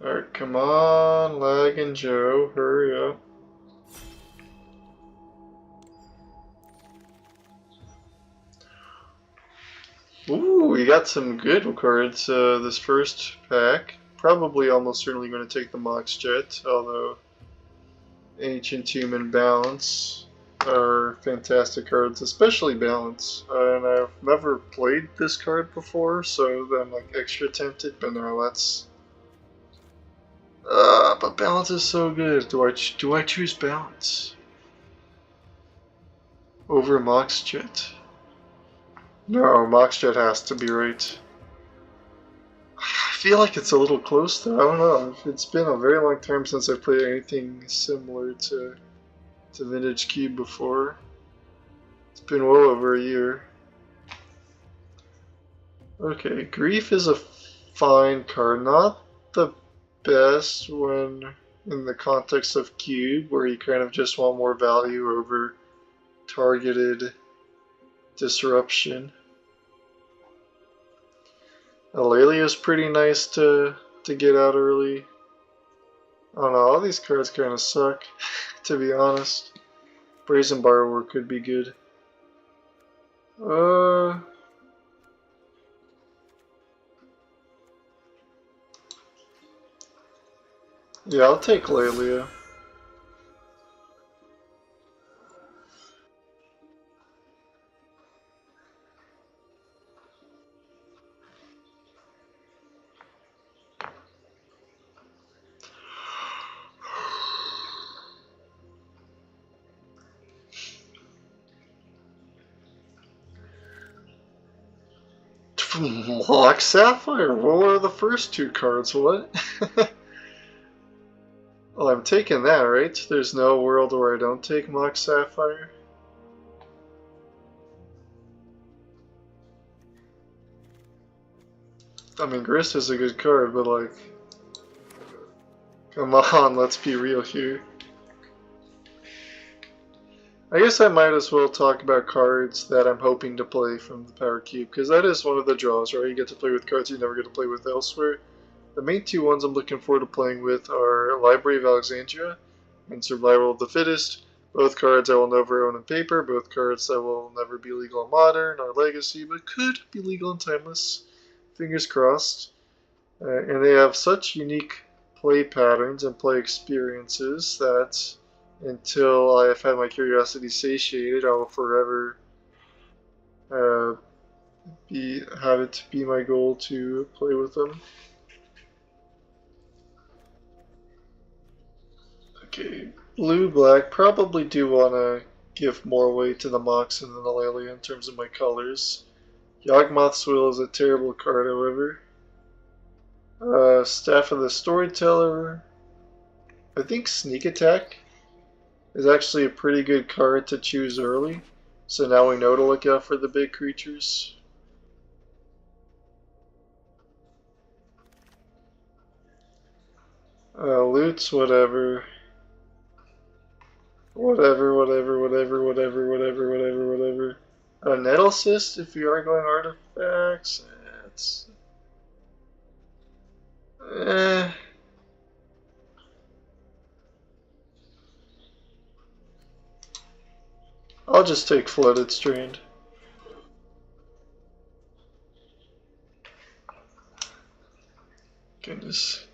Alright, come on, Lag and Joe, hurry up. Ooh, we got some good cards this first pack. Probably almost certainly going to take the Mox Jet, although Ancient Tomb and Balance are fantastic cards, especially Balance. And I've never played this card before, so I'm like extra tempted, but no, that's... but Balance is so good. Do I choose Balance over Mox Jet? No, Mox Jet has to be right. I feel like it's a little close though. I don't know. It's been a very long time since I played anything similar to Vintage Cube before. It's been well over a year. Okay, Grief is a fine card. Not the best when in the context of Cube, where you kind of just want more value over targeted disruption. Aurelia is pretty nice to get out early. I don't know, all these cards kind of suck, to be honest. Brazen Borrower could be good. Yeah, I'll take Lelia. Lock Sapphire? What were the first two cards? What? Well, I'm taking that, right? There's no world where I don't take Mock Sapphire. I mean, Grist is a good card, but like... Come on, let's be real here. I guess I might as well talk about cards that I'm hoping to play from the Power Cube, because that is one of the draws, right? You get to play with cards you never get to play with elsewhere. The main two ones I'm looking forward to playing with are Library of Alexandria and Survival of the Fittest. Both cards I will never own in paper, both cards that will never be legal in Modern or Legacy, but could be legal in Timeless. Fingers crossed. And they have such unique play patterns and play experiences that until I have had my curiosity satiated, I will forever uh, have it be my goal to play with them. Okay, blue-black. Probably do want to give more weight to the Moxen than the Lelia in terms of my colors. Yawgmoth's Will is a terrible card, however. Staff of the Storyteller. I think Sneak Attack is actually a pretty good card to choose early. So now we know to look out for the big creatures. Loots, whatever. Whatever. Nettle Cyst, if you are going artifacts, it's... I'll just take Flooded Strand. Goodness.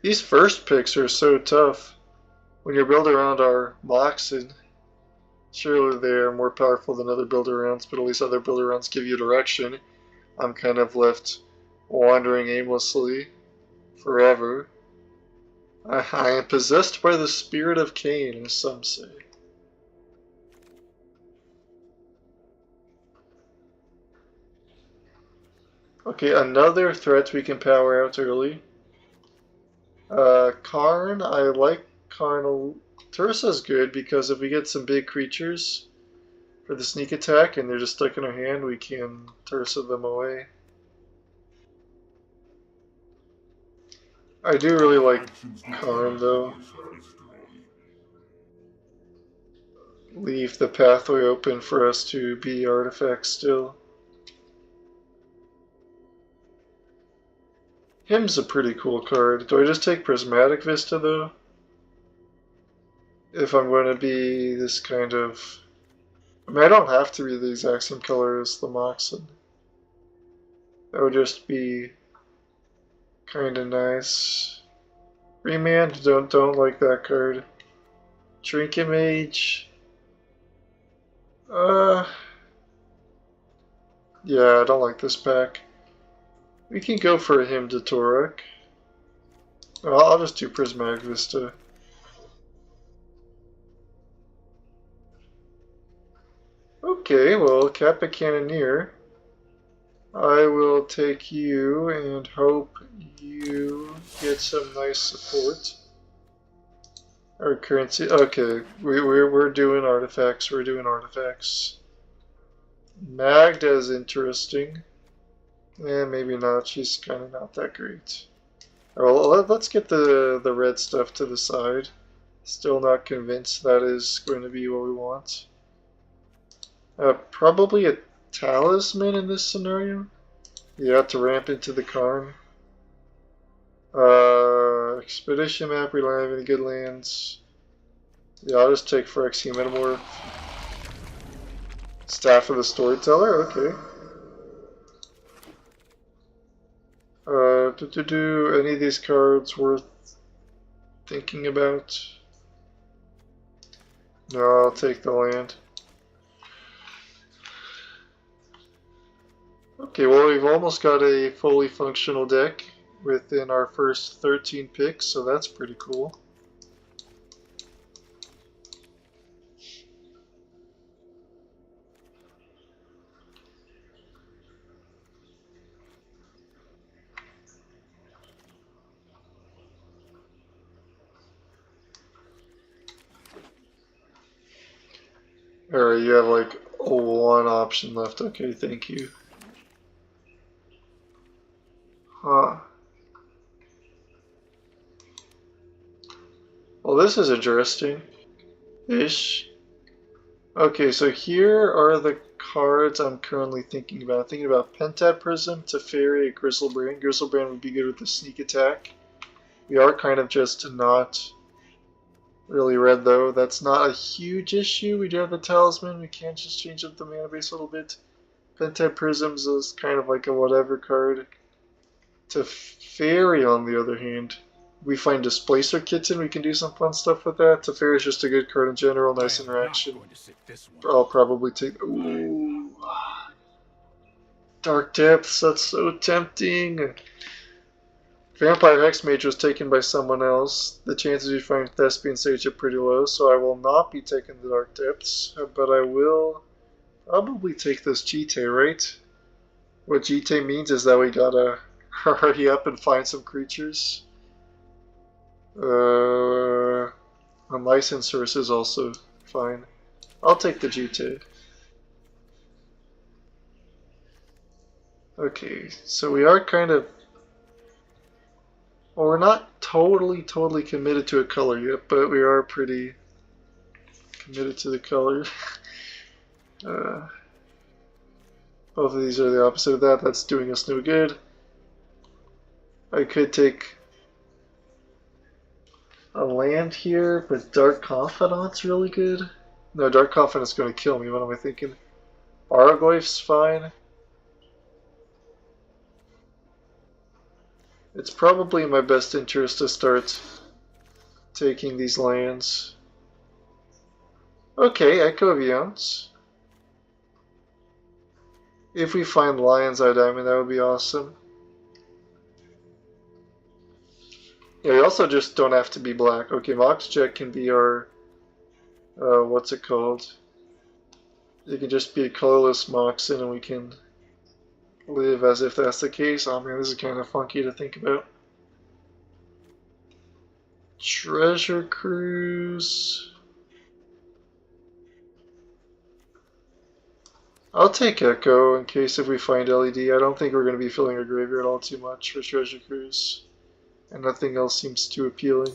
These first picks are so tough. When your build around are Moxen, surely they are more powerful than other build arounds, but at least other build arounds give you direction. I'm kind of left wandering aimlessly forever. I am possessed by the spirit of Cain, as some say. Okay, another threat we can power out early. Karn, I like Karn. Tursa's good because if we get some big creatures for the sneak attack and they're just stuck in our hand, we can Tursa them away. I do really like Karn though. Leave the pathway open for us to be artifacts still. Him's a pretty cool card. Do I just take Prismatic Vista though? If I'm going to be this kind of... I mean, I don't have to be the exact same color as the Moxen. That would just be kind of nice. Remand, don't like that card. Trinket Mage. Yeah, I don't like this pack. We can go for a Hymn to Torek. I'll just do Prismatic Vista. Okay, well, Kappa Cannoneer. I will take you and hope you get some nice support. Our currency. Okay, we're doing artifacts. We're doing artifacts. Magda's interesting. Maybe not. She's kind of not that great. Well, let's get the red stuff to the side. Still not convinced that is going to be what we want. Probably a talisman in this scenario. Yeah, to ramp into the Karn. Expedition map, we don't have any good lands. Yeah, I'll just take Phyrexian Metamorph. Staff of the Storyteller, okay. Any of these cards worth thinking about? No, I'll take the land. Okay, well, we've almost got a fully functional deck within our first 13 picks, so that's pretty cool. Alright, you have like one option left. Okay, thank you. Huh. Well, this is interesting-ish. Okay, so here are the cards I'm currently thinking about. I'm thinking about Pentad Prism, Teferi, Griselbrand. Griselbrand would be good with the sneak attack. We are kind of just not really red though. That's not a huge issue. We do have the Talisman. We can just change up the mana base a little bit. Pentad Prisms is kind of like a whatever card. Teferi, on the other hand, we find Displacer Kitten, we can do some fun stuff with that. Teferi is just a good card in general, nice interaction. I'll probably take... Ooh. Dark Depths, that's so tempting. Vampire Hexmage was taken by someone else. The chances you find Thespian Sage are pretty low, so I will not be taking the Dark Depths, but I will probably take this Jite, right? What Jite means is that we gotta hurry up and find some creatures. Unlicensed Source is also fine. I'll take the Jite. Okay, so we are kind of... Well, we're not totally committed to a color yet, but we are pretty committed to the color. Both of these are the opposite of that. That's doing us no good. I could take a land here, but Dark Confidant's really good. No, Dark Confidant's going to kill me. What am I thinking? Barglyph's fine. It's probably in my best interest to start taking these lands. Okay, Echo of Eons. If we find Lion's Eye Diamond, that would be awesome. Yeah, we also just don't have to be black. Okay, Moxjet can be our... what's it called? It can just be a colorless Moxen and we can live as if that's the case. Oh man, this is kind of funky to think about. Treasure Cruise. I'll take Echo in case if we find LED. I don't think we're going to be filling our graveyard all too much for Treasure Cruise. And nothing else seems too appealing.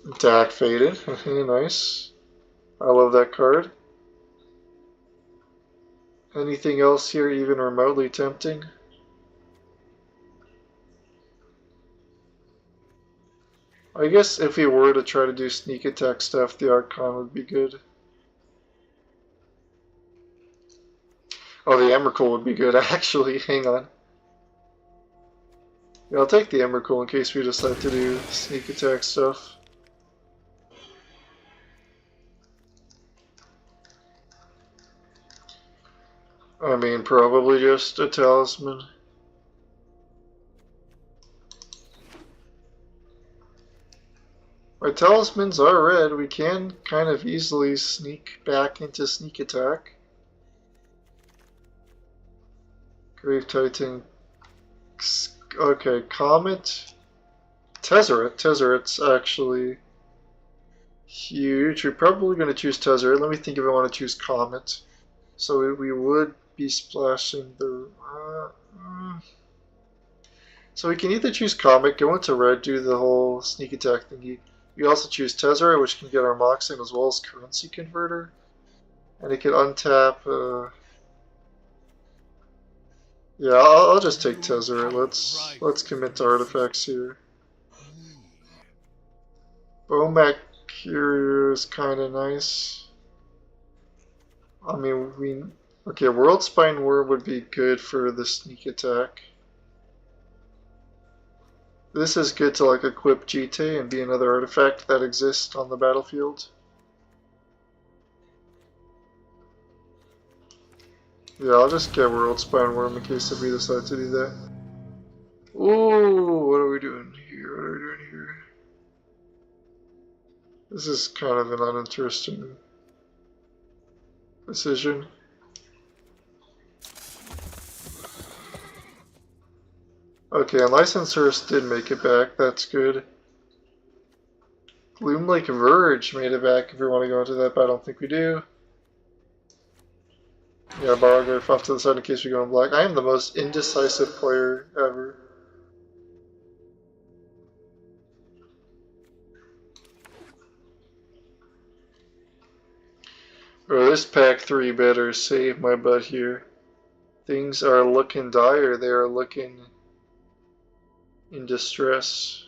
Attack Faded. Nice. I love that card. Anything else here even remotely tempting? I guess if we were to try to do sneak attack stuff, the Archon would be good. Oh, the Emrakul would be good, actually. Hang on. Yeah, I'll take the Emrakul in case we decide to do sneak attack stuff. I mean, probably just a talisman. Our talismans are red. We can kind of easily sneak back into sneak attack. Grave Titan. Okay, Comet. Tezzeret. Tezzeret's actually huge. We're probably going to choose Tezzeret. Let me think if I want to choose Comet. So we would be splashing the... So we can either choose Comet, go into red, do the whole sneak attack thingy. We also choose Tezzeret, which can get our Mox in, as well as Currency Converter. And it can untap... Yeah, I'll just take Tezzeret. Let's commit to artifacts here. Bomac here is kind of nice. I mean, okay, World Spine Worm would be good for the sneak attack. This is good to like equip GT and be another artifact that exists on the battlefield. Yeah, I'll just get World Spine Worm in case if we decide to do that. Ooh, what are we doing here? What are we doing here? This is kind of an uninteresting decision. Okay, and Licensors did make it back. That's good. Gloomlake Verge made it back if we want to go into that, but I don't think we do. Yeah, Barograph off to the side in case we go in black. I am the most indecisive player ever. Bro, this pack 3 better save my butt here. Things are looking dire. They are looking in distress.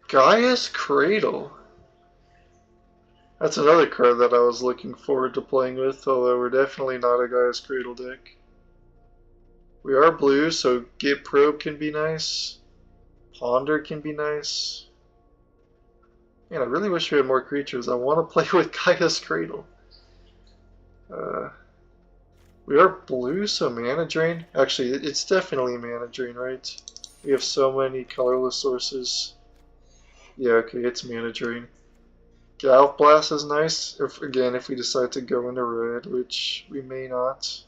Gaia's Cradle. That's another card that I was looking forward to playing with, although we're definitely not a Gaia's Cradle deck. We are blue, so Git Probe can be nice. Ponder can be nice. Man, I really wish we had more creatures. I want to play with Gaia's Cradle. We are blue, so Mana Drain. Actually, it's definitely Mana Drain, right? We have so many colorless sources. Yeah, okay, it's Mana Drain. Galv Blast is nice, if we decide to go into red, which we may not.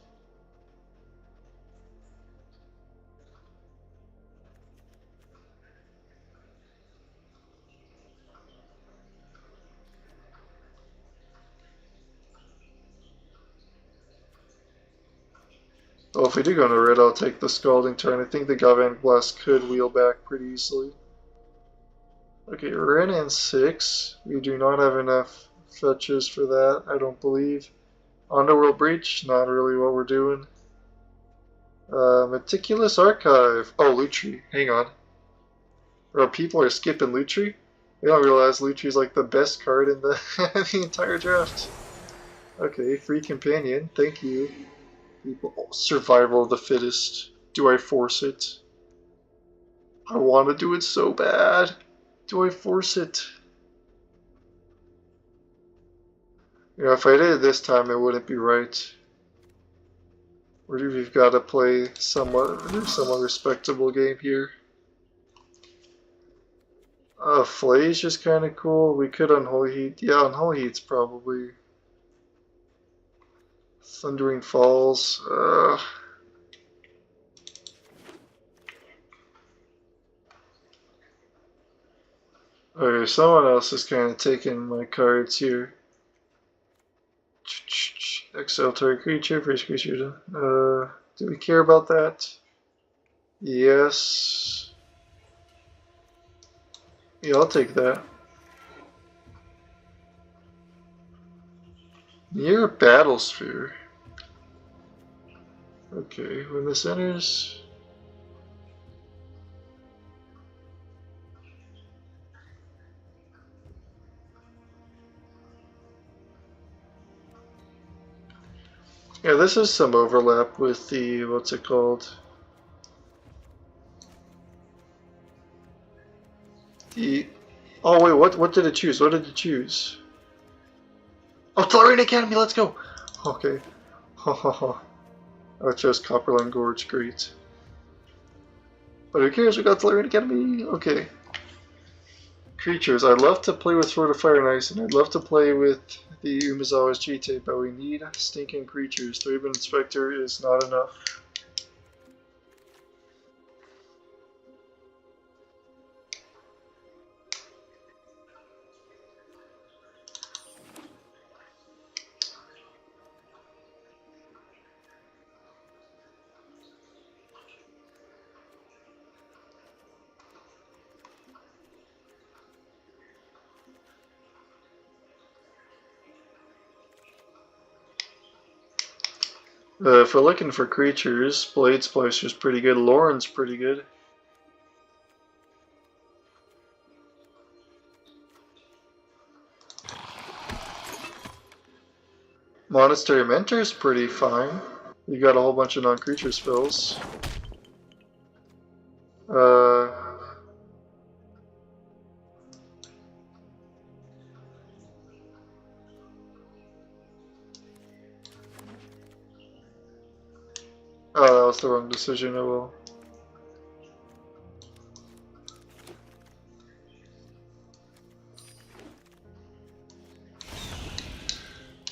Well, if we do go into red, I'll take the Scalding Turn. I think the Galvanic Blast could wheel back pretty easily. Okay, Ren and 6. We do not have enough fetches for that, I don't believe. Underworld Breach, not really what we're doing. Meticulous Archive. Oh, Lutri. Hang on. Or people are skipping Lutri? They don't realize Lutri's like the best card in the, the entire draft. Okay, free companion. Thank you. People. Oh, survival of the fittest. Do I force it? I want to do it so bad. Do I force it? You know, if I did it this time, it wouldn't be right. We've got to play somewhat respectable game here. Flay's just kind of cool. We could Unholy Heat. Yeah, Unholy Heat's probably. Thundering Falls. Okay, someone else is kind of taking my cards here. Exile target creature, face creature. Do we care about that? Yes. Yeah, I'll take that. Near battle sphere. Okay, when this enters. Yeah, this is some overlap with the, what's it called? The, oh wait, what did it choose? What did it choose? Oh, Tellurian Academy, let's go! Okay. Ha ha ha. Oh, it chose Copperline Gorge, great. But who cares, we got Tellurian Academy! Okay. Creatures, I'd love to play with Sword of Fire and Ice, and I'd love to play with the Umezawa's Cheetah, but we need stinking creatures. 3-bit Inspector is not enough. If we're looking for creatures, Blade Splicer's pretty good, Lauren's pretty good. Monastery Mentor's pretty fine. You got a whole bunch of non-creature spells. Uh, oh, that was the wrong decision, oh well.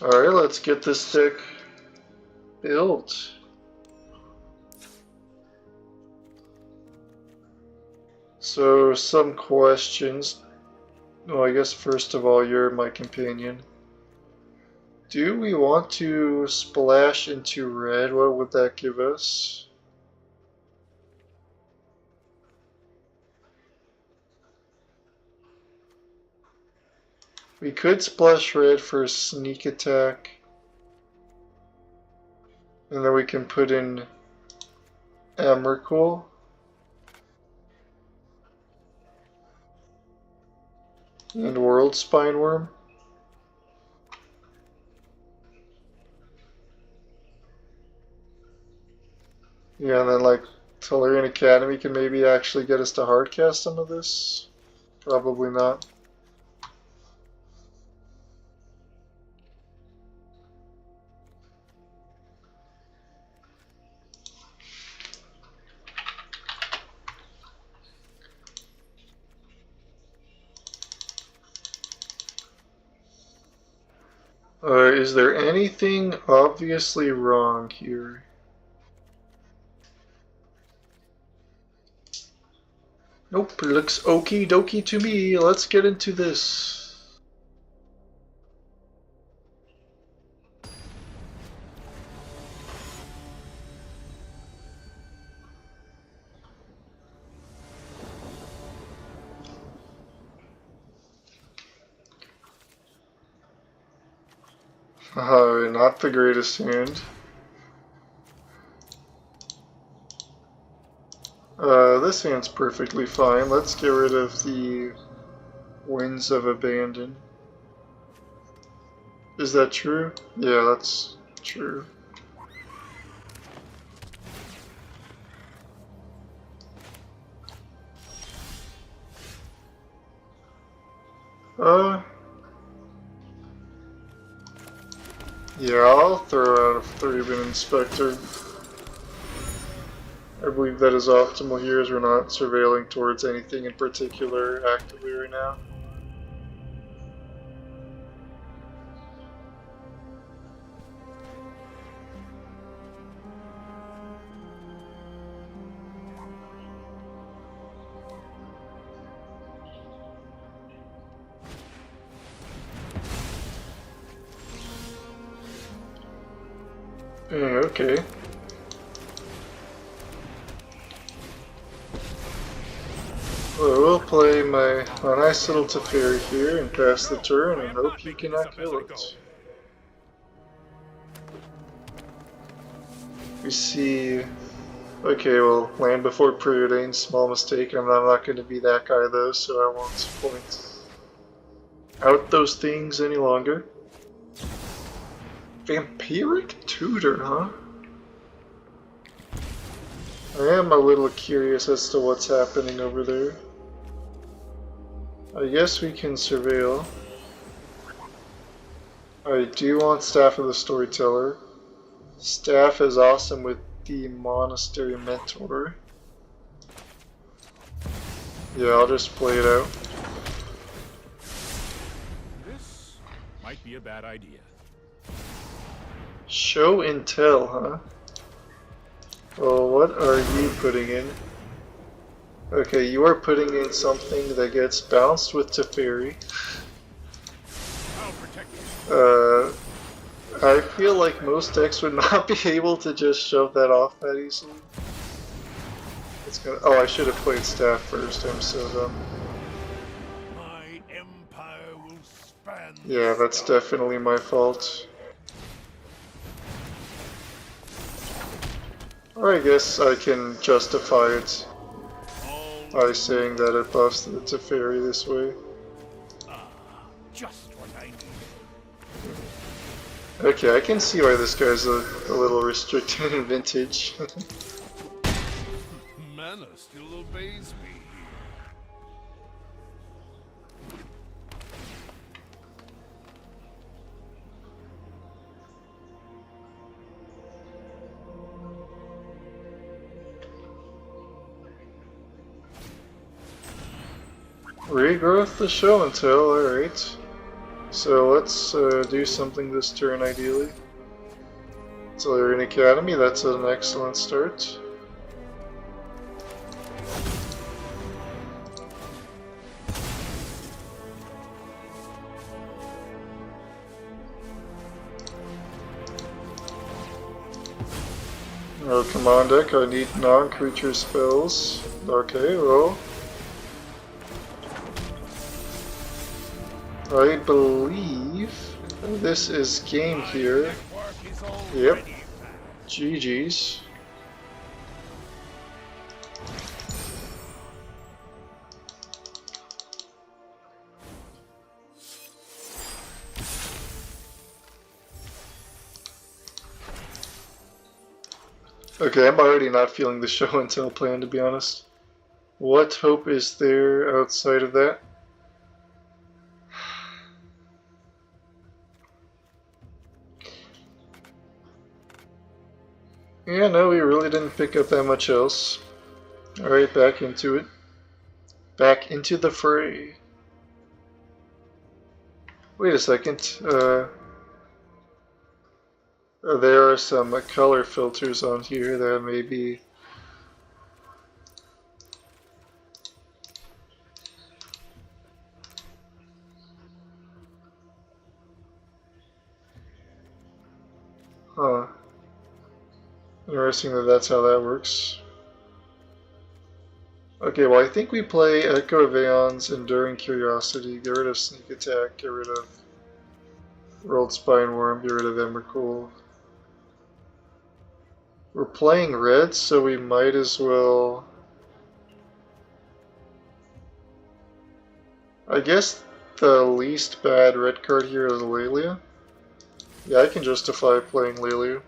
Alright, let's get this deck built. So, some questions. Well, I guess first of all, you're my companion. Do we want to splash into red? What would that give us? We could splash red for sneak attack. And then we can put in Emrakul. And World Spineworm. Yeah, and then like Tellurian Academy can maybe actually get us to hardcast some of this. Probably not. Is there anything obviously wrong here? Nope, it looks okie dokie to me. Let's get into this. Not the greatest hand. This hand's perfectly fine. Let's get rid of the Winds of Abandon. Is that true? Yeah, that's true. Yeah, I'll throw out a 3-bit Inspector. I believe that is optimal here as we're not surveilling towards anything in particular actively right now. Okay. Well, we'll play my nice little Teferi here and pass the turn and hope you cannot kill it. We see... Okay, well, land before preordained, small mistake. I'm not going to be that guy though, so I won't point out those things any longer. Vampiric Tutor, huh? I am a little curious as to what's happening over there. I guess we can surveil. I do want Staff of the Storyteller. Staff is awesome with the Monastery Mentor. Yeah, I'll just play it out. This might be a bad idea. Show and tell, huh? Well, what are you putting in? Okay, you are putting in something that gets bounced with Teferi. I'll protect you. I feel like most decks would not be able to just shove that off that easily. It's gonna. Oh, I should have played Staff first. I'm so dumb. My empire will span. Yeah, that's definitely my fault. Or I guess I can justify it by saying that it buffs the Teferi this way. Just what I need. Okay, I can see why this guy's a little restricted in Vintage. Mana still obeys me. Regrowth the show and tell, alright. So let's do something this turn ideally. Tellurian Academy, that's an excellent start. Oh, come on deck, I need non-creature spells. Okay, well. I believe this is game here. Yep. GG's. Okay, I'm already not feeling the show and tell plan, to be honest. What hope is there outside of that? Yeah, no, we really didn't pick up that much else. Alright, back into it. Back into the fray. Wait a second. There are some color filters on here that may be... Huh. Interesting that that's how that works. Okay, well I think we play Echo of Aeon's Enduring Curiosity, get rid of Sneak Attack, get rid of Rolled Spineworm, get rid of Emrakul. We're playing red, so we might as well... I guess the least bad red card here is Lelia. Yeah, I can justify playing Lelia.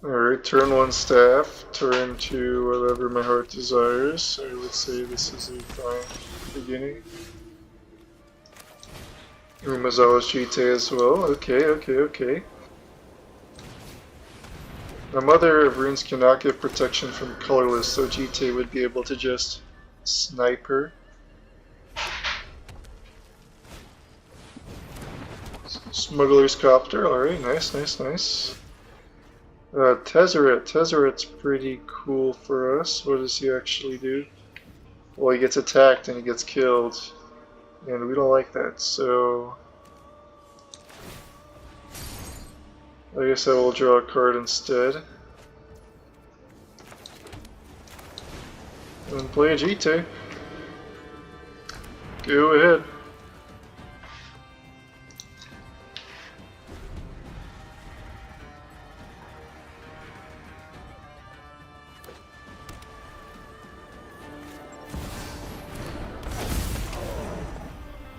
Alright, turn 1 staff, turn 2 whatever my heart desires. I would say this is a fine beginning. Umazawa's GT as well. Okay. My Mother of Runes cannot give protection from colorless, so GT would be able to just snipe her. Smuggler's Copter, alright, nice. Tezzeret. Tezzeret's pretty cool for us. What does he actually do? Well, he gets attacked and he gets killed. And we don't like that, so... I guess I will draw a card instead. And play a GT. Go ahead.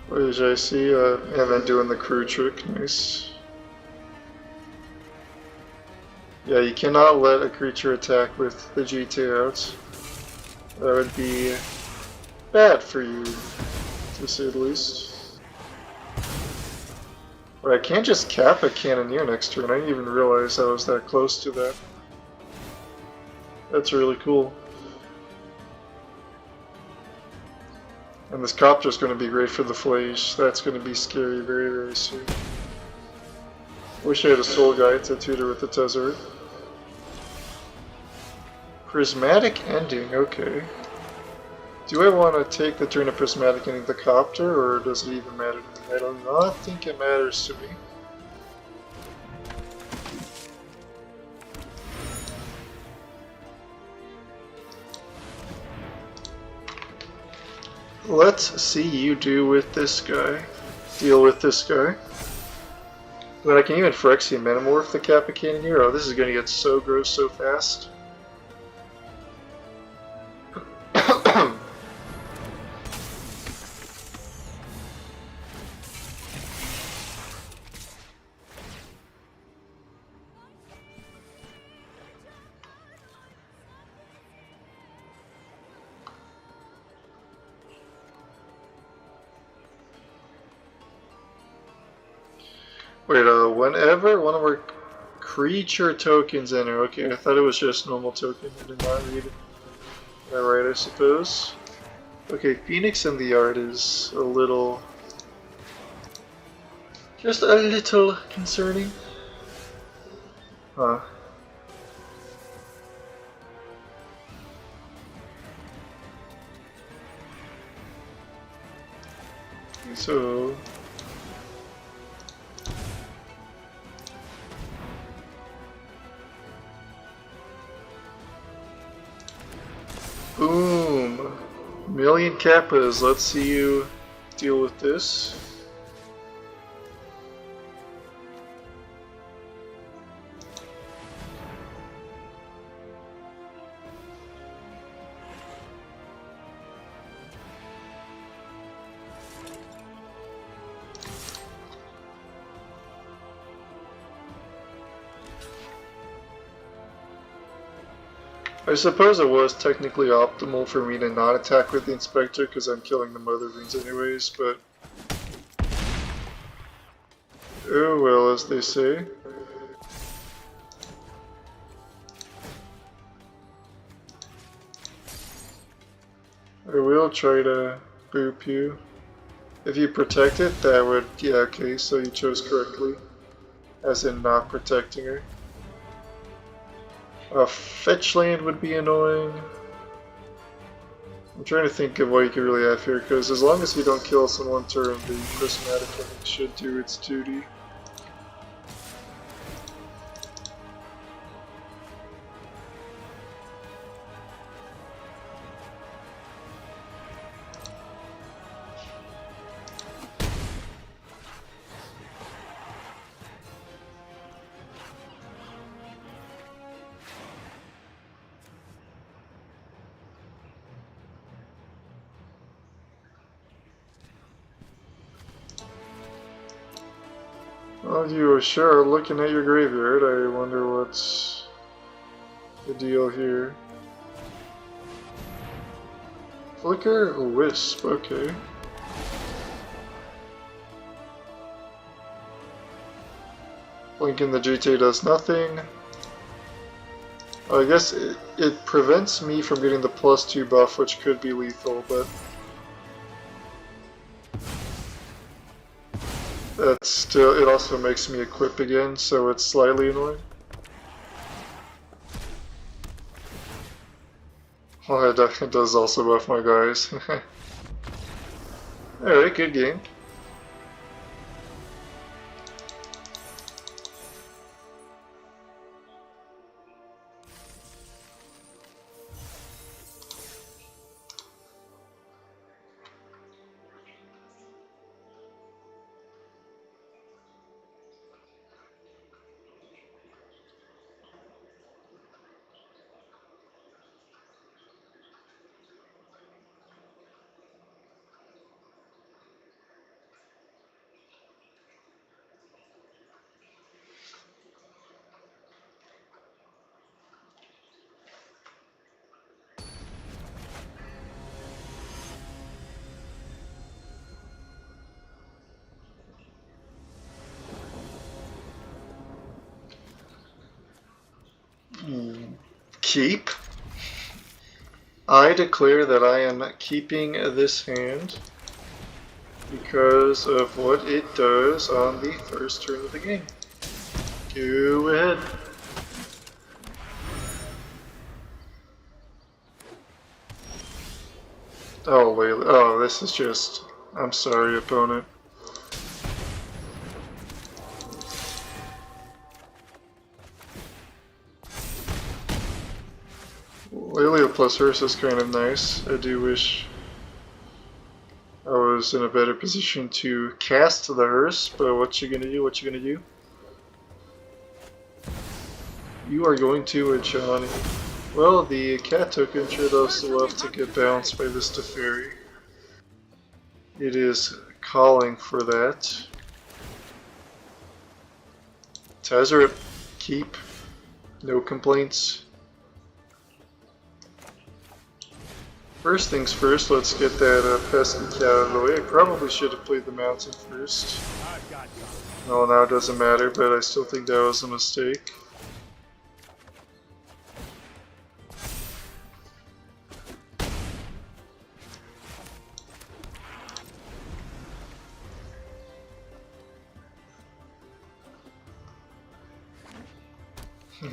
What did I see? And then doing the crew trick. Nice. Yeah, you cannot let a creature attack with the GT out. That would be bad for you, to say the least. But I can't just cap a Cannoneer next turn. I didn't even realize I was that close to that. That's really cool. And this Copter's going to be great for the Flage. That's going to be scary very, very soon. Wish I had a Soul Guide to tutor with the Tezzeret. Prismatic Ending, okay. Do I want to take the turn of Prismatic Ending the Copter, or does it even matter to me? I do not think it matters to me. Let's see you deal with this guy. But I can even Phyrexian Metamorph the Kappa Cannoneer. Oh, this is gonna get so gross so fast. Wait, whenever one of our creature tokens enter. Okay, I thought it was just normal token. I did not read it. Alright, I suppose. Okay, Phoenix in the art is a little... just a little concerning. Huh. So... boom! Million Kappas, let's see you deal with this. I suppose it was technically optimal for me to not attack with the Inspector because I'm killing the Mother Beans anyways, but... oh well, as they say. I will try to boop you. If you protect it, that would... yeah, okay, so you chose correctly. As in not protecting her. Fetch land would be annoying. I'm trying to think of what you could really have here, because as long as you don't kill us in one turn, the Prismatic Ending should do its duty. Well, you sure are looking at your graveyard. I wonder what's the deal here. Flicker? Wisp, okay. Blink in the GT does nothing. I guess it prevents me from getting the +2 buff, which could be lethal, but... that's still, it also makes me equip again, so it's slightly annoying. Well, it does also buff my guys. Alright, good game. Keep. I declare that I am keeping this hand because of what it does on the first turn of the game. Go ahead. Oh, wait. Oh, this is just... I'm sorry, opponent. Lelia plus Hearse is kind of nice. I do wish I was in a better position to cast the Hearse, but what you gonna do? What you gonna do? You are going to a Johnny. Well, the cat token sure does love to get bounced by this Teferi. It is calling for that. Tezzeret, keep. No complaints. First things first, let's get that pesky cat out of the way. I probably should have played the mountain first. Well, now it doesn't matter, but I still think that was a mistake.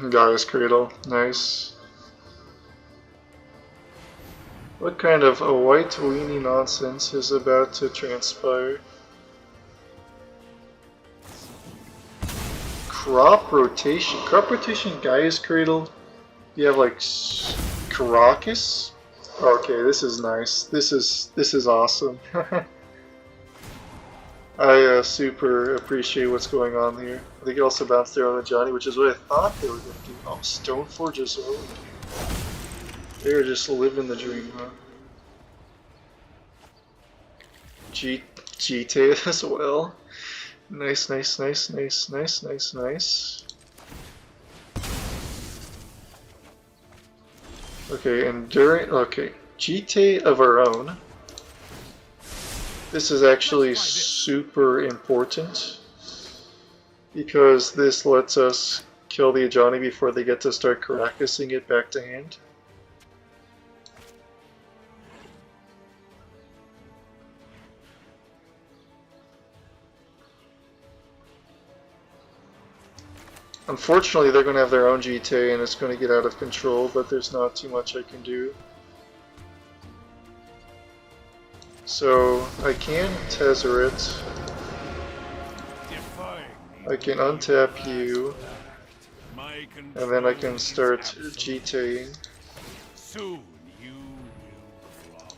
Gaia's Cradle, nice. What kind of a white weenie nonsense is about to transpire? Crop rotation, Gaia's Cradle. You have like Caracas. Okay, this is nice. This is awesome. I super appreciate what's going on here. I think it also bounced there on the Johnny, which is what I thought they were going to do. Oh, Stoneforge as well. They're just living the dream, huh? GT as well. Nice, nice, nice, nice, nice, nice, nice. Okay, okay, GT of our own. This is actually super important because this lets us kill the Ajani before they get to start Caracasing it back to hand. Unfortunately, they're going to have their own GTA and it's going to get out of control, but there's not too much I can do. So, I can Tezzeret. I can untap you. And then I can start GTAing. Soon you will flop.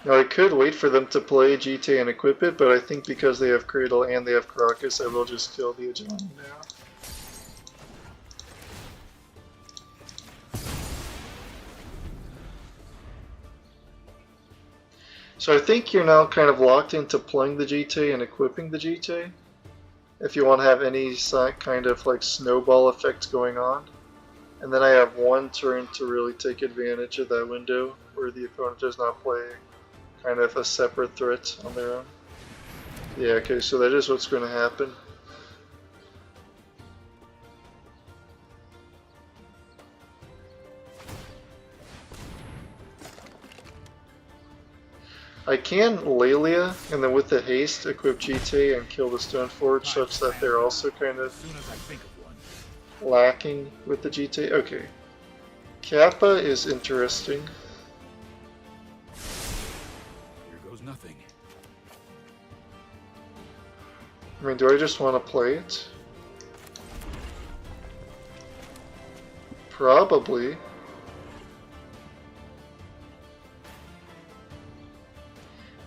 Now I could wait for them to play GTA and equip it, but I think because they have Cradle and they have Caracas, I will just kill the Ajani now. So I think you're now kind of locked into playing the GTA and equipping the GTA, if you want to have any kind of like snowball effect going on. And then I have one turn to really take advantage of that window where the opponent does not play kind of a separate threat on their own. Yeah, okay, so that is what's going to happen. I can Lelia, and then with the haste, equip GT and kill the Stoneforge, Time such that they're also kind as of soon as I think of one. lacking with the GT. Okay. Kappa is interesting. Here goes nothing. I mean, do I just want to play it? Probably.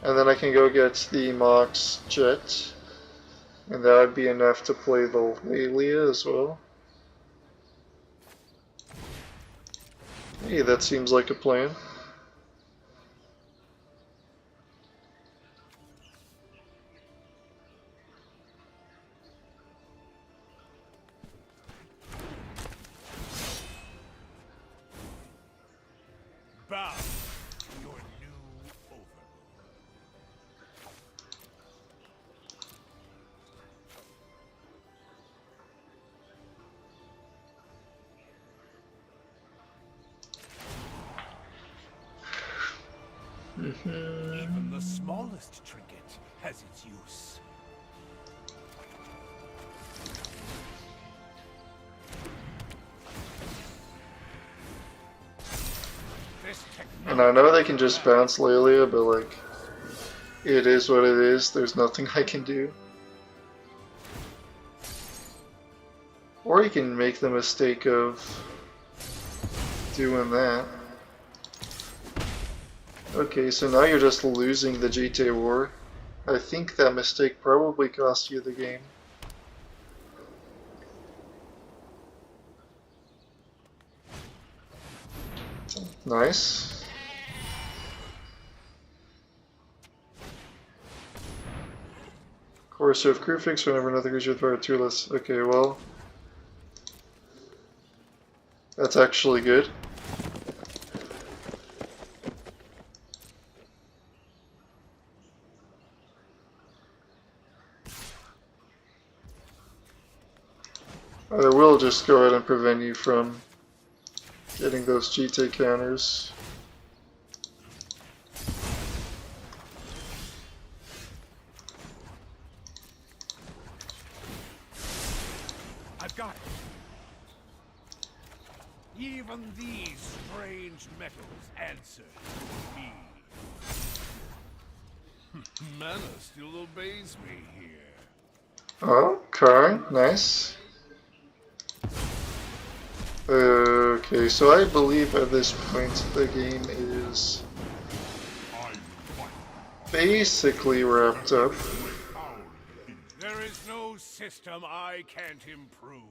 And then I can go get the Mox Jet. And that would be enough to play the Lelia as well. Hey, that seems like a plan. Bow to your new overlord. Even the smallest trinket has its use. And I know they can just bounce Lelia, but like, it is what it is. There's nothing I can do. Or you can make the mistake of doing that. Okay, so now you're just losing the GTA war. I think that mistake probably cost you the game. Nice. Course of crew fix whenever another creature throw 2 less. Okay, well, that's actually good. I will just go ahead and prevent you from getting those GT counters. I've got it. Even these strange metals answer me. Mana still obeys me here. Okay, nice. Okay, so I believe at this point the game is basically wrapped up. There is no system I can't improve.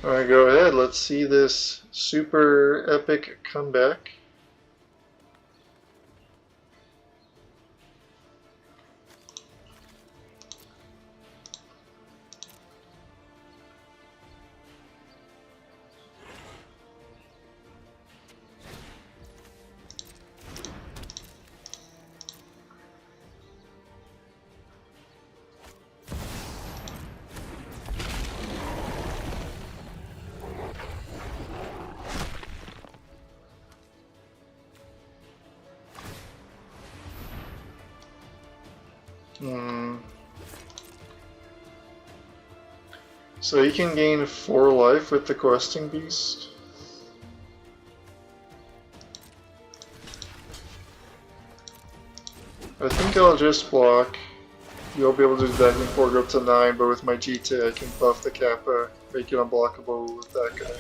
Alright, go ahead. Let's see this super epic comeback. So you can gain 4 life with the questing beast. I think I'll just block. You'll be able to do that before go up to 9, but with my GT I can buff the Kappa, make it unblockable with that guy.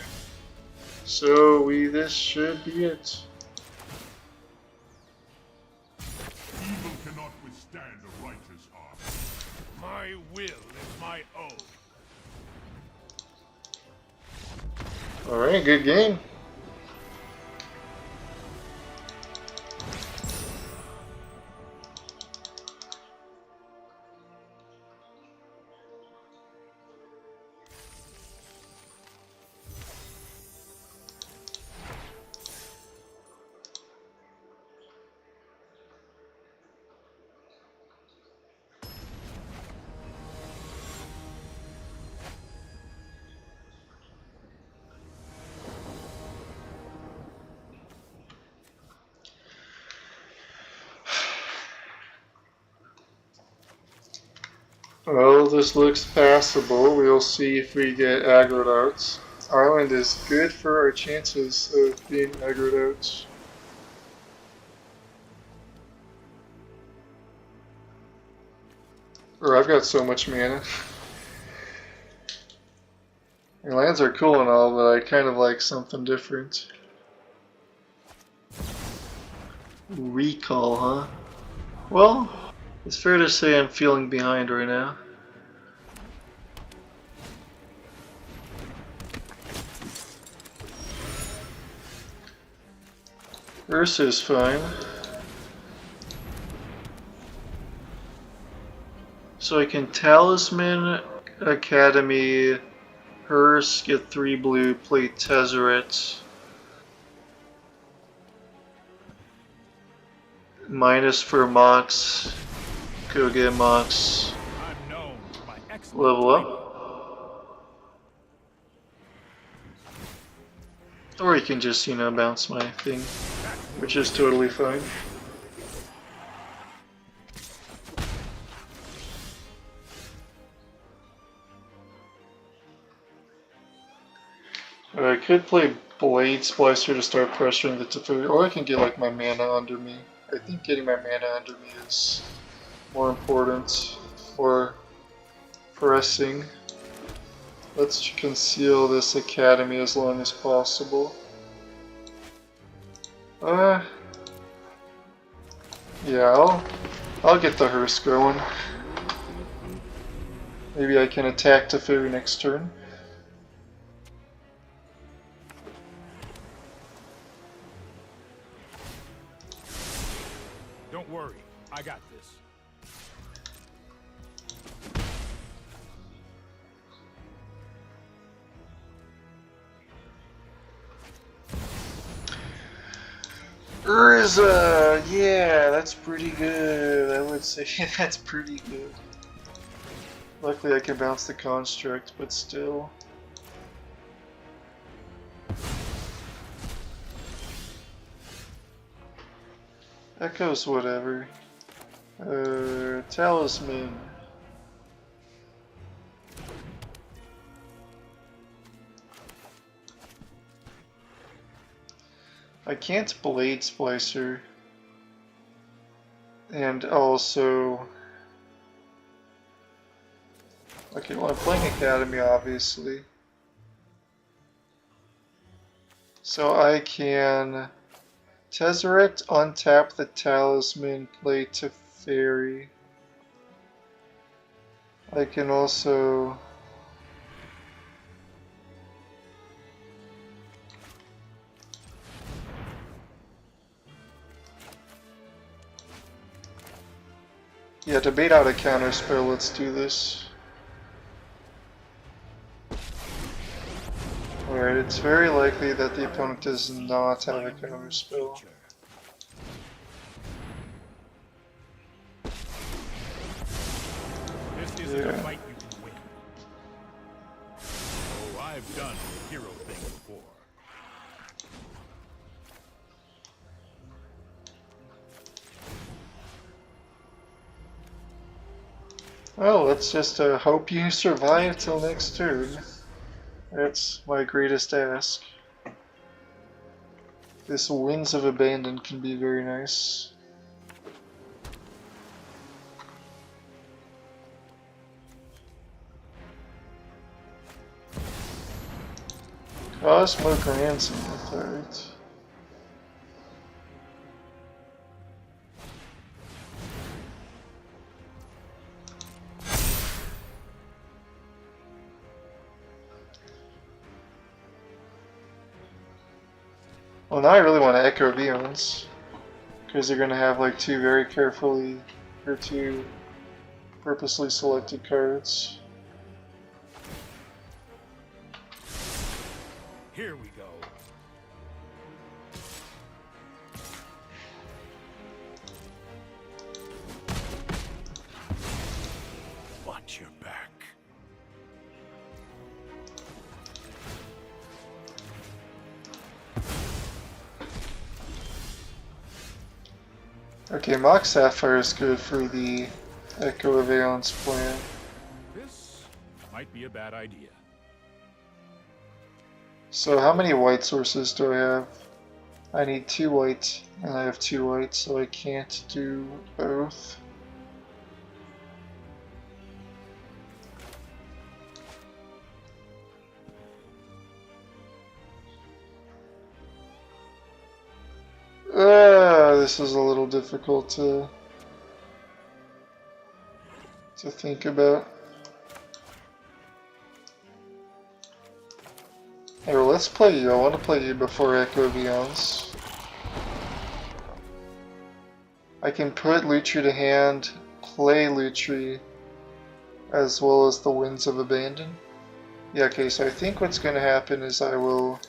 So this should be it. Evil cannot withstand a righteous arm. My will is my own. Alright, good game. Well, this looks passable. We'll see if we get aggroed out. Island is good for our chances of being aggroed out. Or I've got so much mana. And lands are cool and all, but I kind of like something different. Recall, huh? Well, it's fair to say I'm feeling behind right now. Ursa's fine. So I can Talisman, Academy, Hearse, get 3 blue, play Tezzeret. Minus for Mox. Go get Mox. Level up. Or you can just, bounce my thing, which is totally fine. I could play Blade Splicer to start pressuring the Teferi, or I can get like my mana under me. I think getting my mana under me is more important for pressing. Let's conceal this Academy as long as possible. Yeah, I'll get the Hearse going. Maybe I can attack Teferi next turn. Don't worry, I got this. Urza! Yeah, that's pretty good. I would say that's pretty good. Luckily I can bounce the Construct, but still. Echoes, whatever. Talisman. I can't Blade Splicer. And also... Okay, well I'm playing Academy, obviously. So I can... Tezzeret, untap the Talisman, play Teferi. I can also... Yeah, to bait out a counter spell, let's do this. Alright, it's very likely that the opponent does not have a counter spell. This isn't a fight you can win. Oh, I've done the hero thing before. Well, let's just hope you survive till next turn. That's my greatest ask. This Winds of Abandon can be very nice. Cosmic Ransom, alright. Well, now I really want to Echo Vions, because they're going to have like two very carefully, or two purposely selected cards. Here we go. Watch your back. Okay, Mox Sapphire is good for the Echo of Aeon's plan. might be a bad idea. So how many white sources do I have? I need 2 white, and I have 2 white, so I can't do both. This is a little difficult to think about. Hey, well, let's play you. I want to play you before Echo Beyonds. I can put Lutri to hand, play Lutri, as well as the Winds of Abandon. Yeah, okay, so I think what's going to happen is I will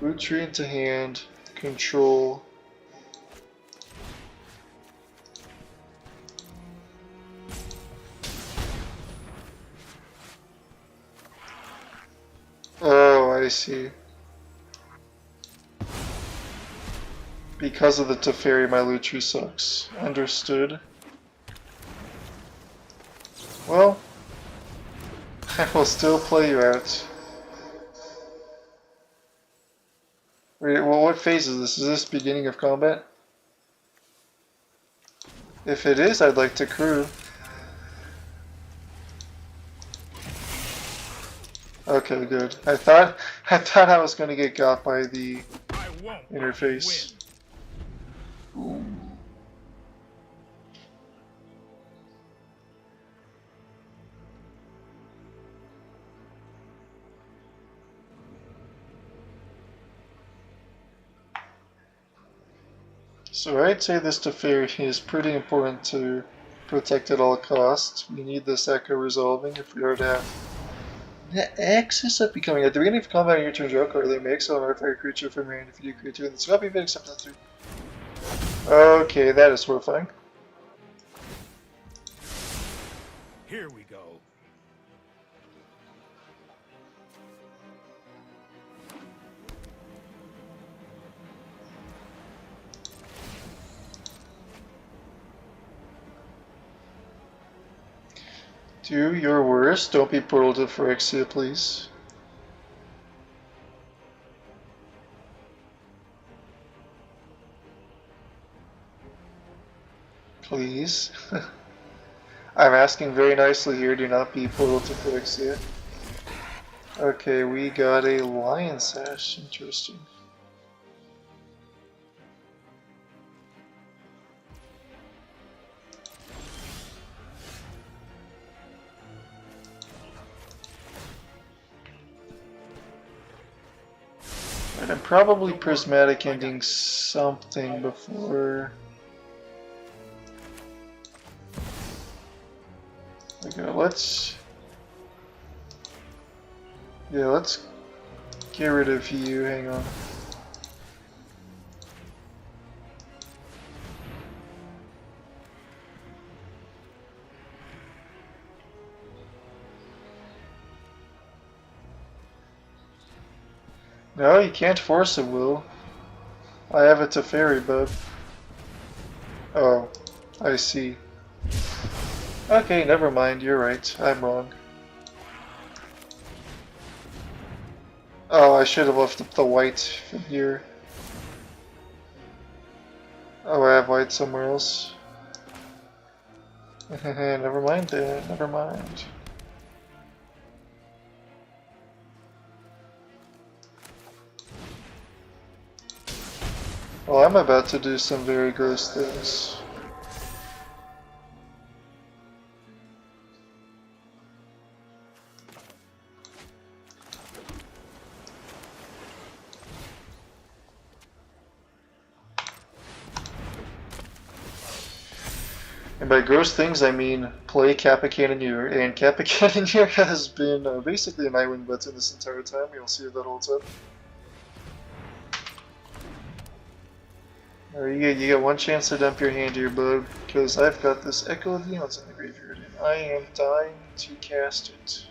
Lutri into hand, control. Oh, I see. Because of the Teferi, my Lutri sucks. Understood. Well, I will still play you out. Wait, well, what phase is this? Is this beginning of combat? If it is, I'd like to crew. Okay, good. I thought I was going to get got by the interface. So I'd say this Teferi is pretty important to protect at all costs. We need this Echo resolving if we are to have access up becoming at the beginning of combat on your turn, draw card. They may exile an artifact creature from your hand if you do create 2 and it's not even except for 3. Okay, that is horrifying. Here we go. Do your worst. Don't be portal to Phyrexia, please. Please. I'm asking very nicely here, do not be portal to Phyrexia. Okay, we got a Lion Sash. Interesting. And I'm probably prismatic ending something before. Okay, let's get rid of you. Hang on. No, you can't force a will. I have a Teferi, bub. Oh, I see. Okay, never mind, you're right. I'm wrong. Oh, I should have left the white from here. Oh, I have white somewhere else. Never mind then, never mind. Well, I'm about to do some very gross things. And by gross things, I mean play Kappa Cannoneer, and Kappa Cannoneer has been basically a Nightwing button this entire time. You'll see if that holds up. You get one chance to dump your hand here, bud, because I've got this Echo of Neons in the graveyard, and I am dying to cast it.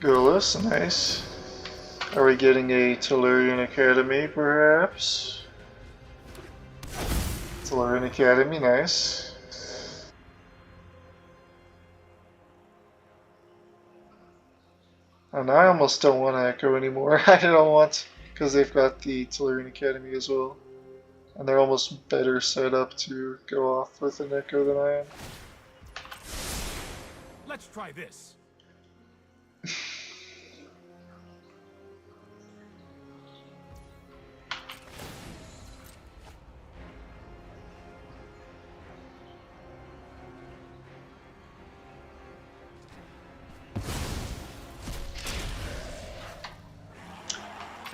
Golas, nice. Are we getting a Tellurian Academy, perhaps? Tellurian Academy, nice. And I almost don't want Echo anymore. I don't want, because they've got the Tellurian Academy as well. And they're almost better set up to go off with an Echo than I am. Let's try this.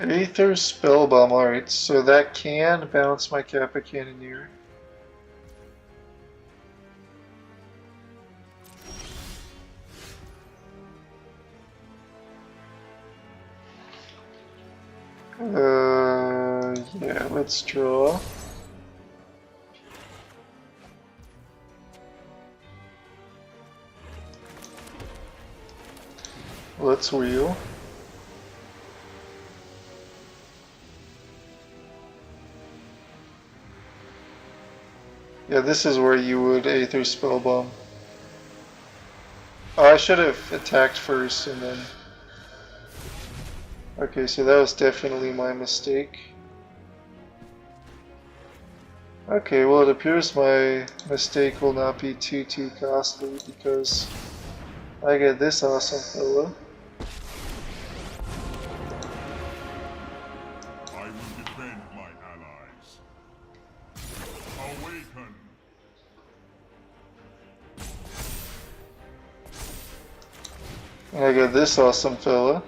Aether Spellbomb, alright, so that can bounce my Kappa Cannoneer. Yeah, let's draw. Let's wheel. Yeah, this is where you would Aether Spellbomb. Oh, I should have attacked first and then... Okay, so that was definitely my mistake. Okay, well it appears my mistake will not be too costly because I get this awesome fella. I will defend my allies. Awaken. And I get this awesome fella.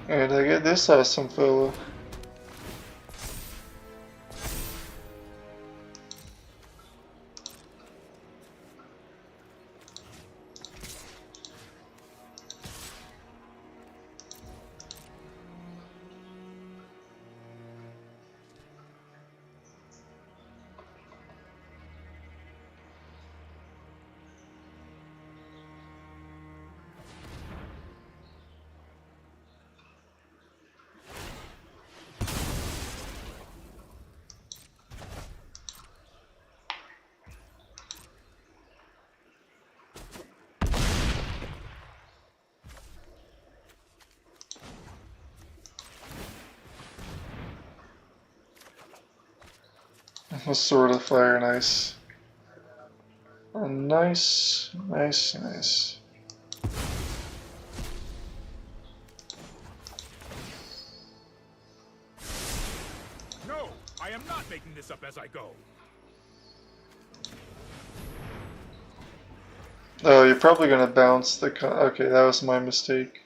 And I get this awesome fella. A Sword of Fire, nice. Oh, nice. No, I am not making this up as I go. Oh, you're probably gonna bounce the okay, that was my mistake.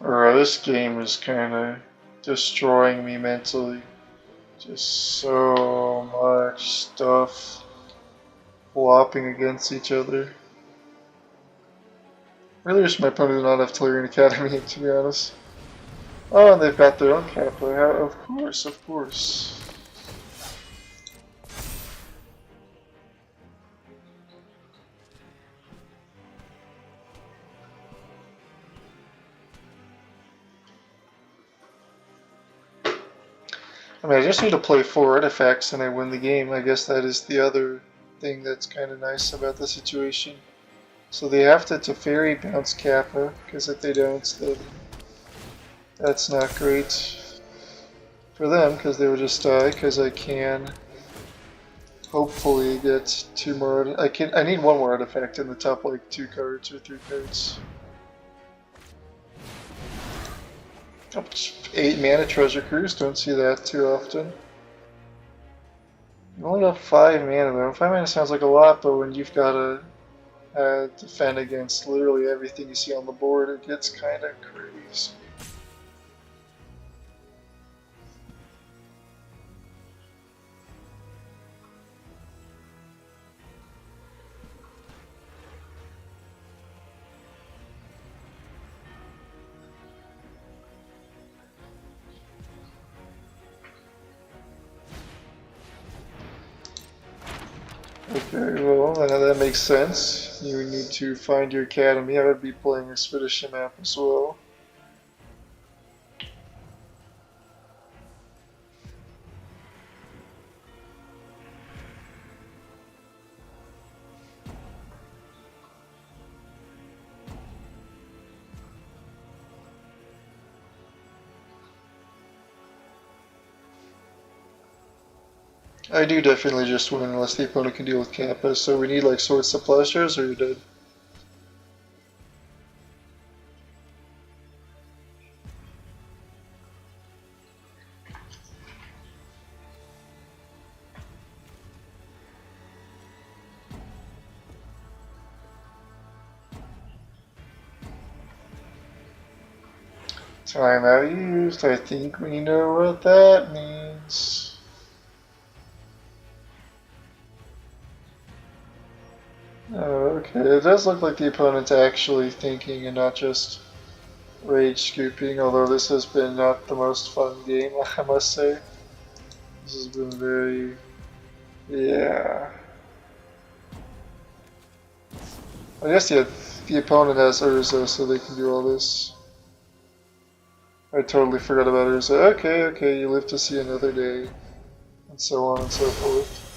Alright, this game is kinda destroying me mentally. Just so much stuff flopping against each other. Really wish my opponent did not have Tellurian Academy, to be honest. Oh, and they've got their own Kappa. Of course, of course. I mean, I just need to play 4 artifacts and I win the game. I guess that is the other thing that's kind of nice about the situation. So they have to Teferi bounce Kappa, because if they don't, then that's not great for them, because they would just die, because I can hopefully get 2 more. I need 1 more artifact in the top like 2 cards or 3 cards. 8 mana Treasure Cruise, don't see that too often. You only got 5 mana though. 5 mana sounds like a lot, but when you've got to defend against literally everything you see on the board, it gets kind of crazy. Okay, well, that makes sense. You need to find your academy. I would be playing Expedition map as well. I do definitely just win unless the opponent can deal with Kappa, so we need like Swords to Plowshares or you're dead. Time out used, I think we know what that means. Oh, okay. It does look like the opponent's actually thinking and not just rage scooping, although this has been not the most fun game, I must say. This has been very... yeah. I guess yeah, the opponent has Urza, so they can do all this. I totally forgot about Urza. Okay, okay, you live to see another day. And so on and so forth.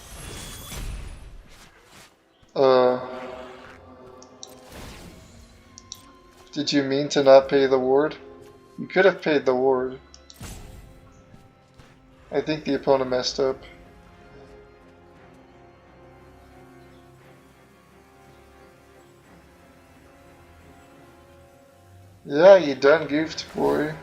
Did you mean to not pay the ward? You could have paid the ward. I think the opponent messed up. Yeah, you done goofed, boy.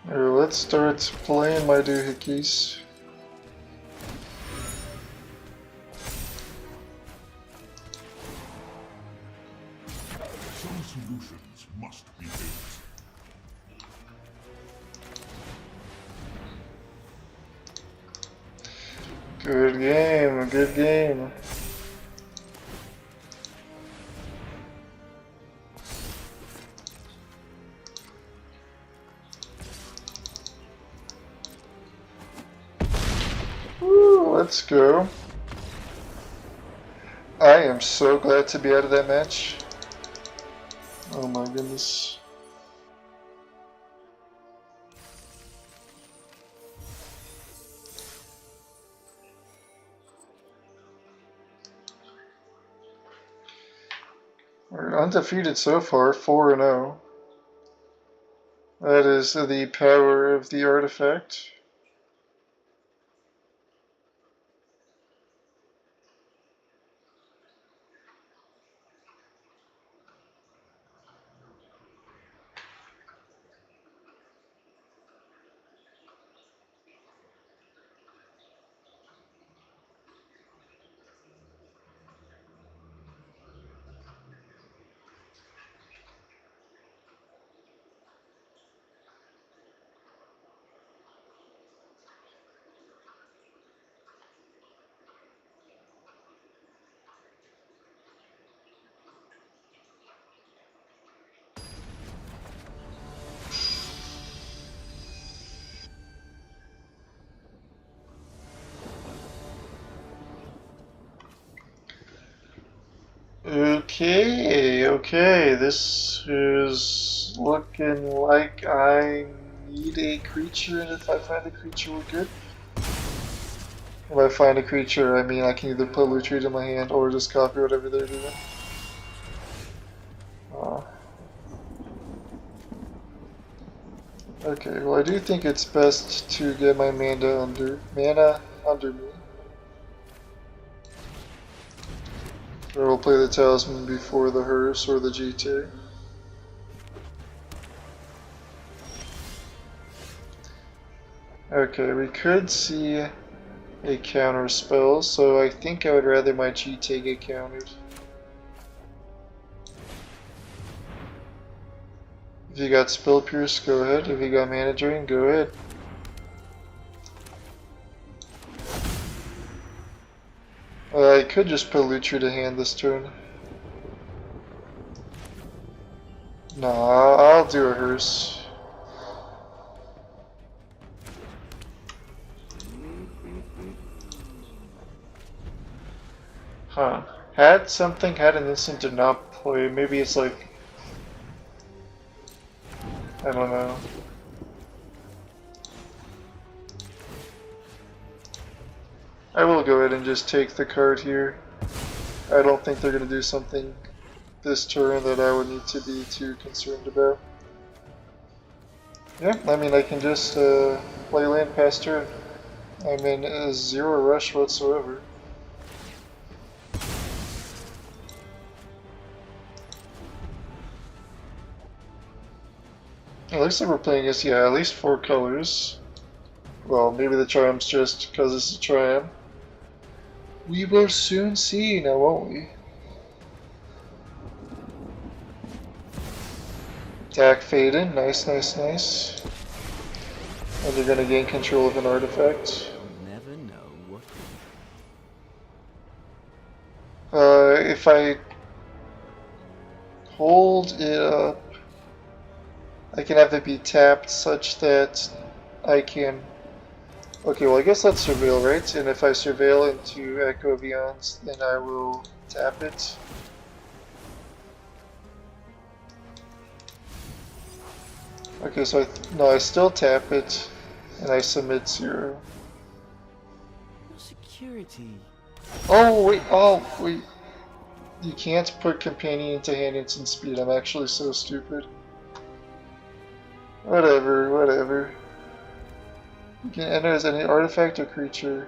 Let's start playing my doohickeys. Some solutions must be built. Good game, good game. Let's go. I am so glad to be out of that match. Oh my goodness. We're undefeated so far, 4-0. That is the power of the artifact. Okay, okay, this is looking like I need a creature, and if I find a creature, we're good. If I find a creature, I mean I can either put loot treat in my hand or just copy whatever they're doing. Okay, well I do think it's best to get my mana under me. Or we'll play the Talisman before the Hearse or the GT. Okay, we could see a counter spell, so I think I would rather my GT get countered. If you got Spell Pierce, go ahead. If you got Mana Drain, go ahead. I could just put Lutri to hand this turn. No, I'll do a Hearse. Huh. Had an instant did not play. Maybe it's like, I don't know. I will go ahead and just take the card here. I don't think they're going to do something this turn that I would need to be too concerned about. Yeah, I mean I can just play land past turn. I'm in a zero rush whatsoever. It looks like we're playing this, yeah, at least 4 colors. Well, maybe the Triumph's just because it's a Triumph. We will soon see now, won't we? Attack Faden, nice, nice, nice. And you're gonna gain control of an artifact. Never know. If I hold it up, I can have it be tapped such that I can... Okay, well I guess that's Surveil, right? And if I Surveil into Echo Beyond, then I will tap it. Okay, so I still tap it, and I submit 0. Security. Oh wait, you can't put Companion into hand instant speed. I'm actually so stupid. Whatever. You can enter as any artifact or creature.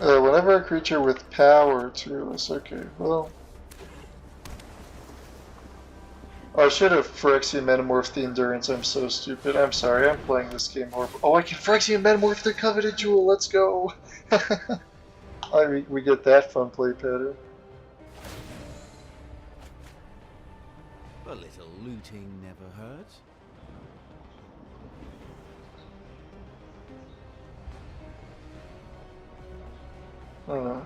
Whenever a creature with power to us, okay, well... Oh, I should have Phyrexian Metamorphed the Endurance, I'm so stupid. I'm sorry, I'm playing this game horrible. Oh, I can Phyrexian Metamorph the Coveted Jewel, let's go! We get that fun play pattern. A little looting never hurts. I don't know.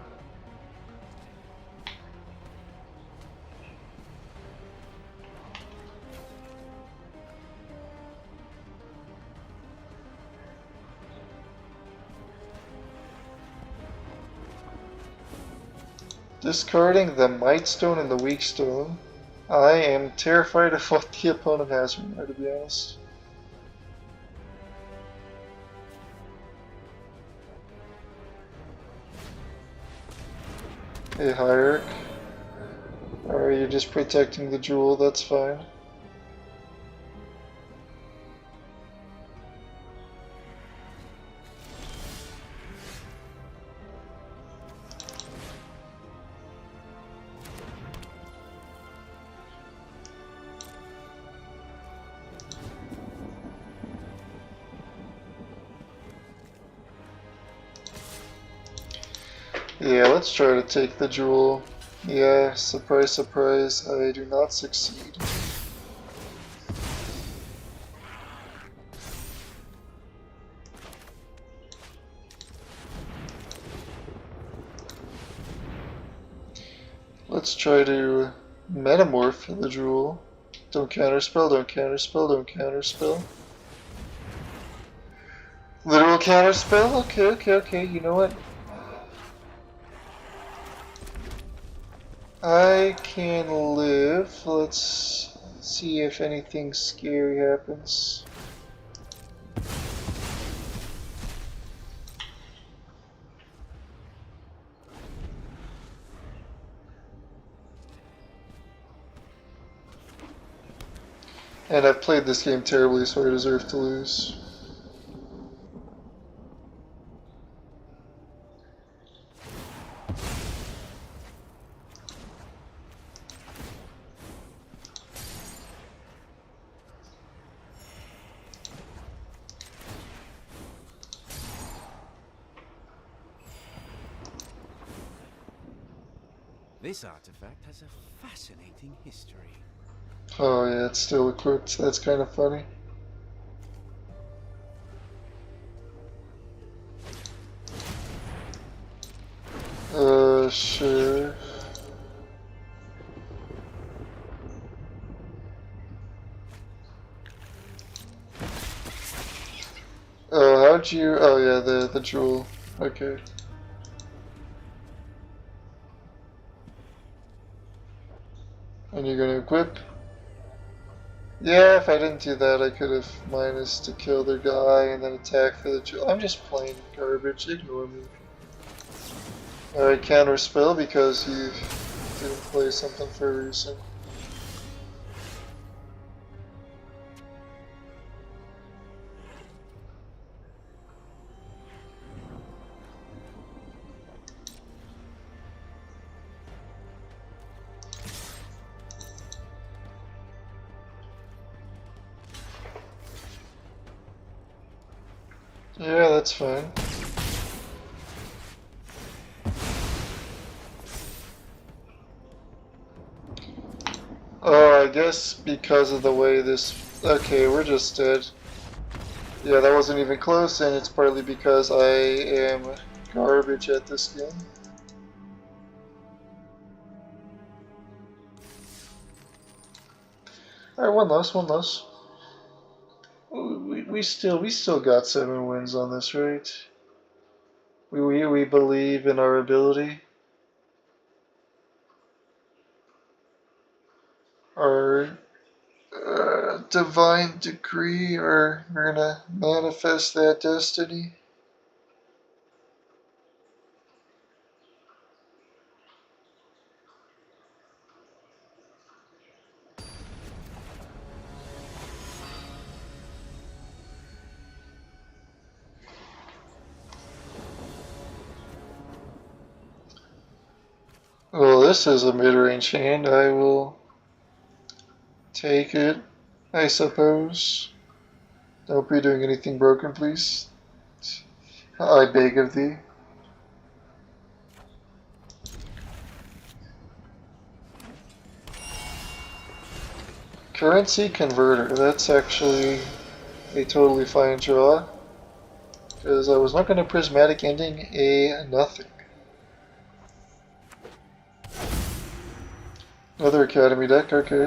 Discarding the Might Stone and the Weak Stone. I am terrified of what the opponent has from there, to be honest. Hey, Hierarch. Alright, you're just protecting the jewel, that's fine. Yeah, let's try to take the jewel. Yeah, surprise, surprise, I do not succeed. Let's try to metamorph the jewel. Don't counterspell, don't counterspell, don't counterspell. Literal counterspell? Okay, okay, okay, you know what? I can live. Let's see if anything scary happens. And I've played this game terribly, so I deserve to lose. This artifact has a fascinating history. Oh yeah, it's still equipped. That's kind of funny. Sure. Oh, how'd you... Oh yeah, the jewel. Okay. And you're gonna equip? Yeah, if I didn't do that, I could have minus to kill their guy and then attack for the jewel. I'm just playing garbage. Ignore me. Alright, counter spell because you didn't play something for a reason. Yeah, that's fine. Oh, I guess because of the way this... Okay, we're just dead. Yeah, that wasn't even close, and it's partly because I am garbage at this game. Alright, one loss, one loss. We still got 7 wins on this, right? We believe in our ability. Our divine decree, or we're gonna manifest that destiny. Well, this is a mid-range hand. I will take it, I suppose. Don't be doing anything broken, please. I beg of thee. Currency converter. That's actually a totally fine draw. Because I was not going to prismatic ending a nothing. Another academy deck, okay.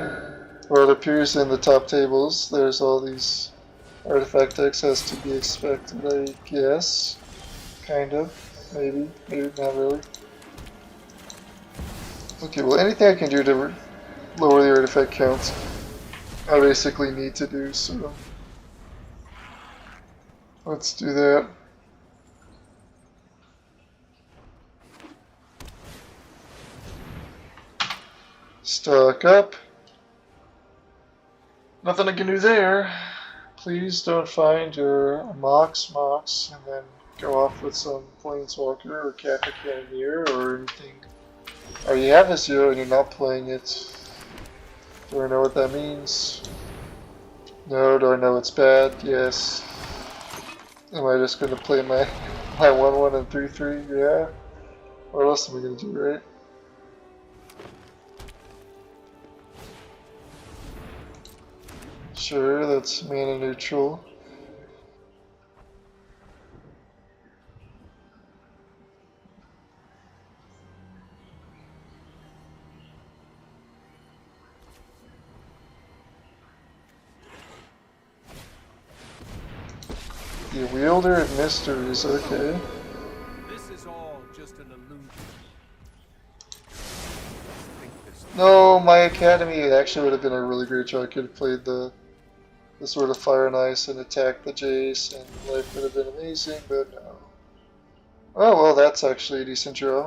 Well, it appears in the top tables, there's all these artifact decks as to be expected, I guess. Kind of. Maybe. Maybe not really. Okay, well anything I can do to lower the artifact count, I basically need to do, so... Let's do that. Stock up. Nothing I can do there. Please don't find your Mox, and then go off with some Planeswalker or Kappa Cannoneer or anything. Or you have a 0 and you're not playing it. Do I know what that means? No. Do I know it's bad? Yes. Am I just going to play my 1-1 and 3-3? Yeah. What else am I going to do, right? Sure, that's mana neutral. The Wielder of Mysteries, okay. This is all just an illusion. Think this No, my Academy actually would have been a really great choice. I could have played the sort of Fire and Ice and attacked the Jace, and life would have been amazing, but no. Oh, well, that's actually a decent draw.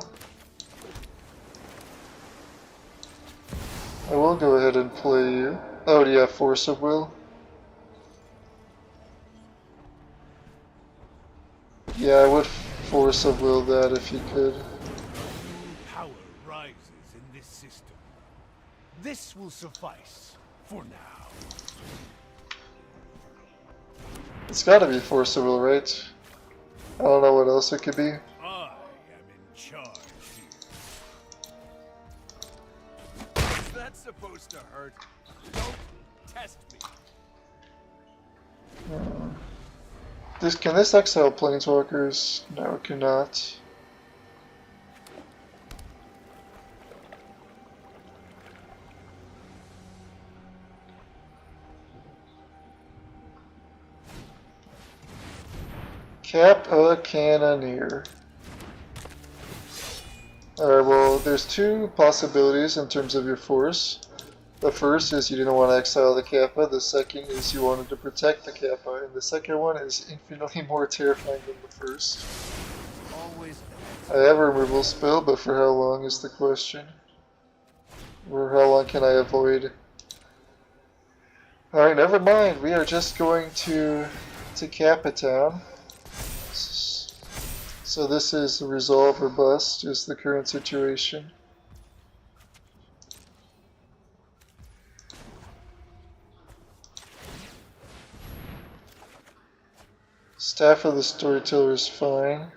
I will go ahead and play you. Oh, do you have Force of Will? Yeah, I would Force of Will that if you could. power rises in this system. This will suffice for now. It's gotta be Force of Will, right? I don't know what else it could be. I am in charge here. What's that supposed to hurt? Don't test me. Can this exile Planeswalkers? No, it cannot. Cap a Cannoneer. Alright, well, there's two possibilities in terms of your force. The first is you didn't want to exile the Kappa, the second is you wanted to protect the Kappa, and the second one is infinitely more terrifying than the first. Always. I have a removal spell, but for how long is the question? Or how long can I avoid? Alright, never mind, we are just going to Kappa Town. So this is resolve or bust, is the current situation. Staff of the Storyteller is fine.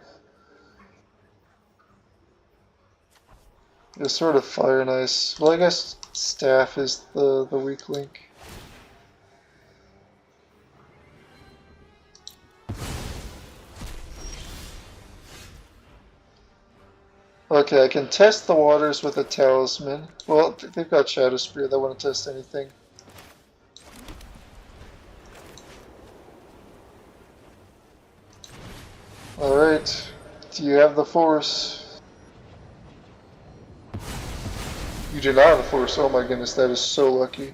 It's sort of Fire and Ice. Well, I guess Staff is the weak link. Okay, I can test the waters with a Talisman. Well, they've got Shadow Spear, they want to test anything. Alright, do you have the Force? You do not have the Force, oh my goodness, that is so lucky.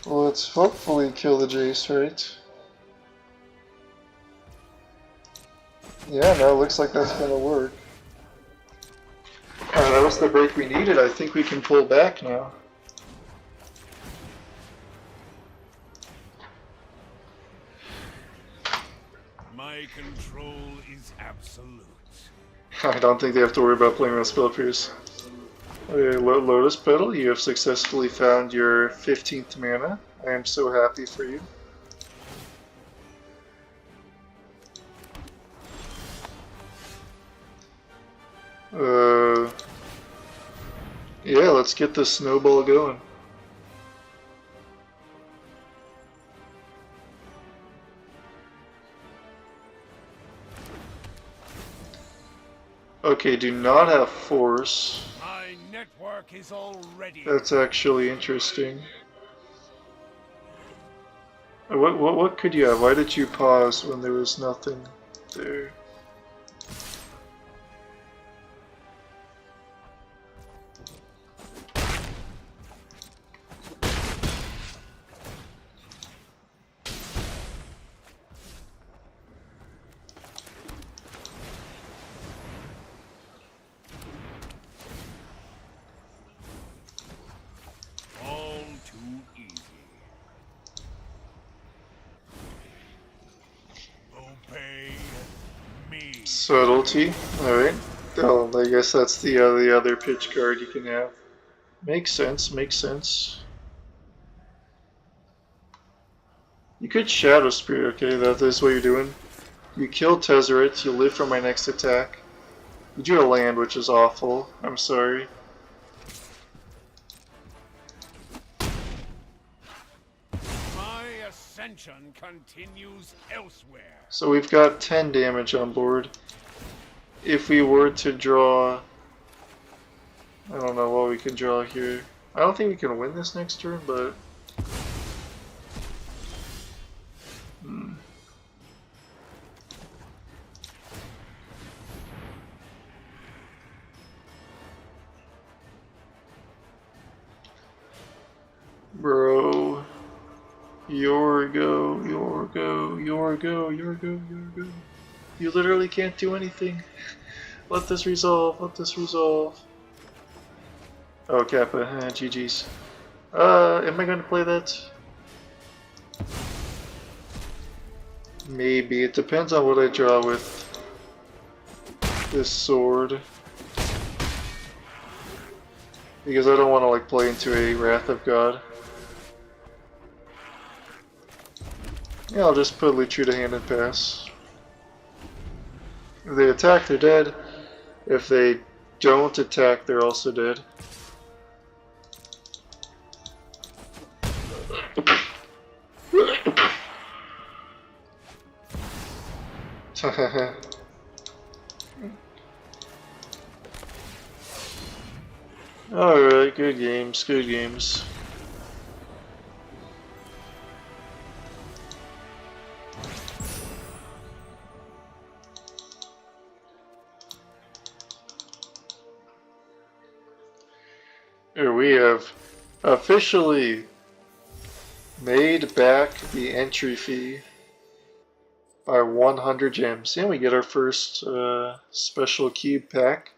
Well, let's hopefully kill the Jace, right? Yeah, no, looks like that's gonna work. That was the break we needed. I think we can pull back now. My control is absolute. I don't think they have to worry about playing around Spell Pierce. Okay, Lotus Petal, you have successfully found your 15th mana. I am so happy for you. Yeah, let's get this snowball going. Okay, do not have Force. My network is already. That's actually interesting. What could you have? Why did you pause when there was nothing there? Subtlety, alright. Oh, I guess that's the other pitch card you can have. Makes sense, makes sense. You could Shadow Spear, okay, that is what you're doing. You kill Tezzeret, you live for my next attack. You drew a land, which is awful. I'm sorry. My ascension continues elsewhere. So we've got 10 damage on board. if we were to draw, I don't know what we could draw here. I don't think we can win this next turn, but bro, your go, your go, your go, your go, your go. You literally can't do anything. Let this resolve, let this resolve. Oh, Kappa, GG's. Am I gonna play that? Maybe. It depends on what I draw with this sword. Because I don't want to like play into a Wrath of God. Yeah, I'll just put Luchu to hand and pass. If they attack, they're dead. If they don't attack, they're also dead. Alright, good games, good games. Here we have officially made back the entry fee by 100 gems. And we get our first special cube pack.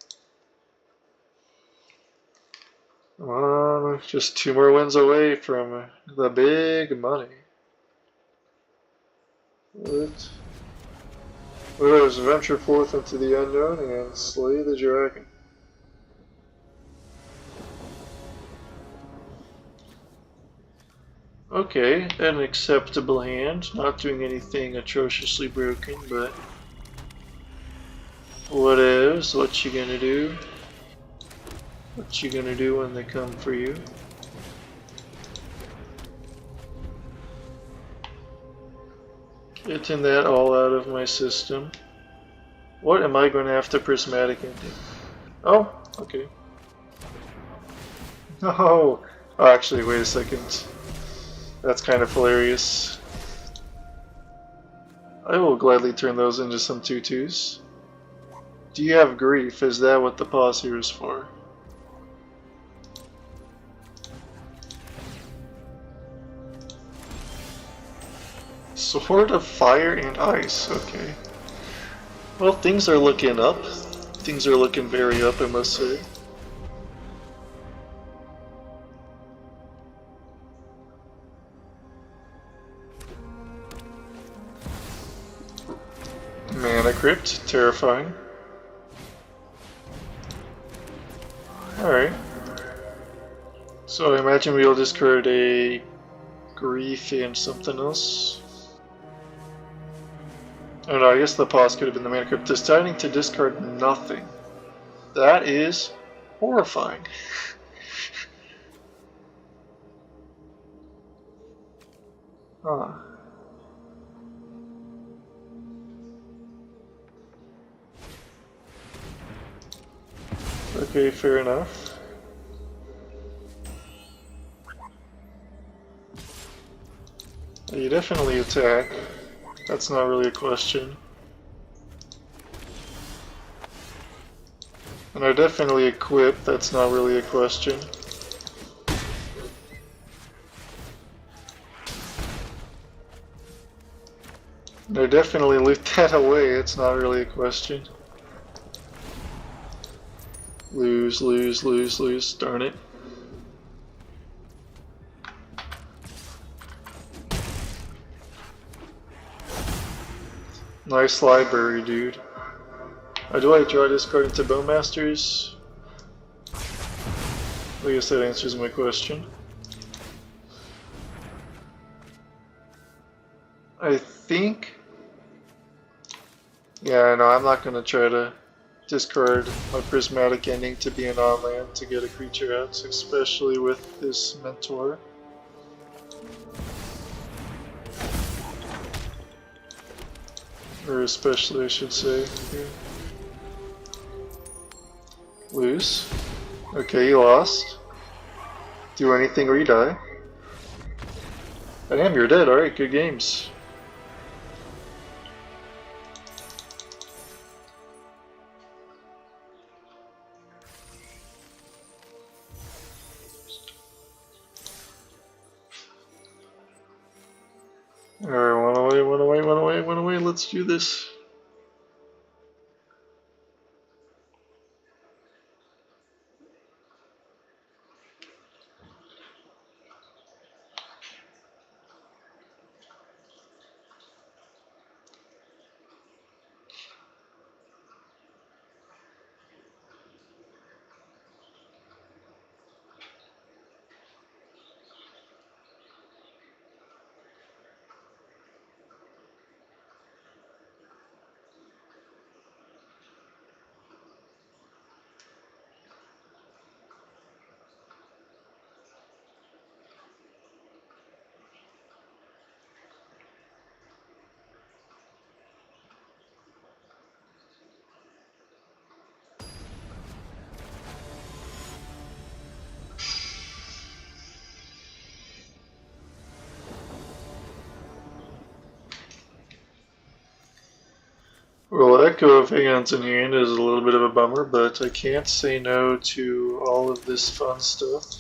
Just 2 more wins away from the big money. Let us venture forth into the unknown and slay the dragon. Okay, an acceptable hand. Not doing anything atrociously broken, but whatevs. What you gonna do? What you gonna do when they come for you? Getting that all out of my system. What am I going to have to prismatic ending? Oh, okay. No! Oh, actually, wait a second. That's kind of hilarious. I will gladly turn those into some 2/2s. Do you have grief? Is that what the pause here is for? Sword of Fire and Ice, okay. Well, things are looking up. Things are looking very up, I must say. Mana Crypt, terrifying. Alright. So I imagine we'll discard a Grief and something else. Oh no, I guess the pause could have been the Mana Crypt. Deciding to discard nothing. That is horrifying. Huh. Okay, fair enough. You definitely attack. That's not really a question. And I definitely equip. That's not really a question. And I definitely loot that away. It's not really a question. Lose, lose, lose, lose. Darn it. Nice library, dude. Do I draw this card into Bowmasters? I guess that answers my question. I think... Yeah, no, I'm not going to try to discard my Prismatic Ending to be an on-land to get a creature out, especially with this Mentor. Or especially, I should say. Here. Lose. Okay, you lost. Do anything or you die. Damn, you're dead. Alright, good games. Alright, one away, one away, one away, one away. Let's do this. Well, Echo of Aeons in hand is a little bit of a bummer, but I can't say no to all of this fun stuff.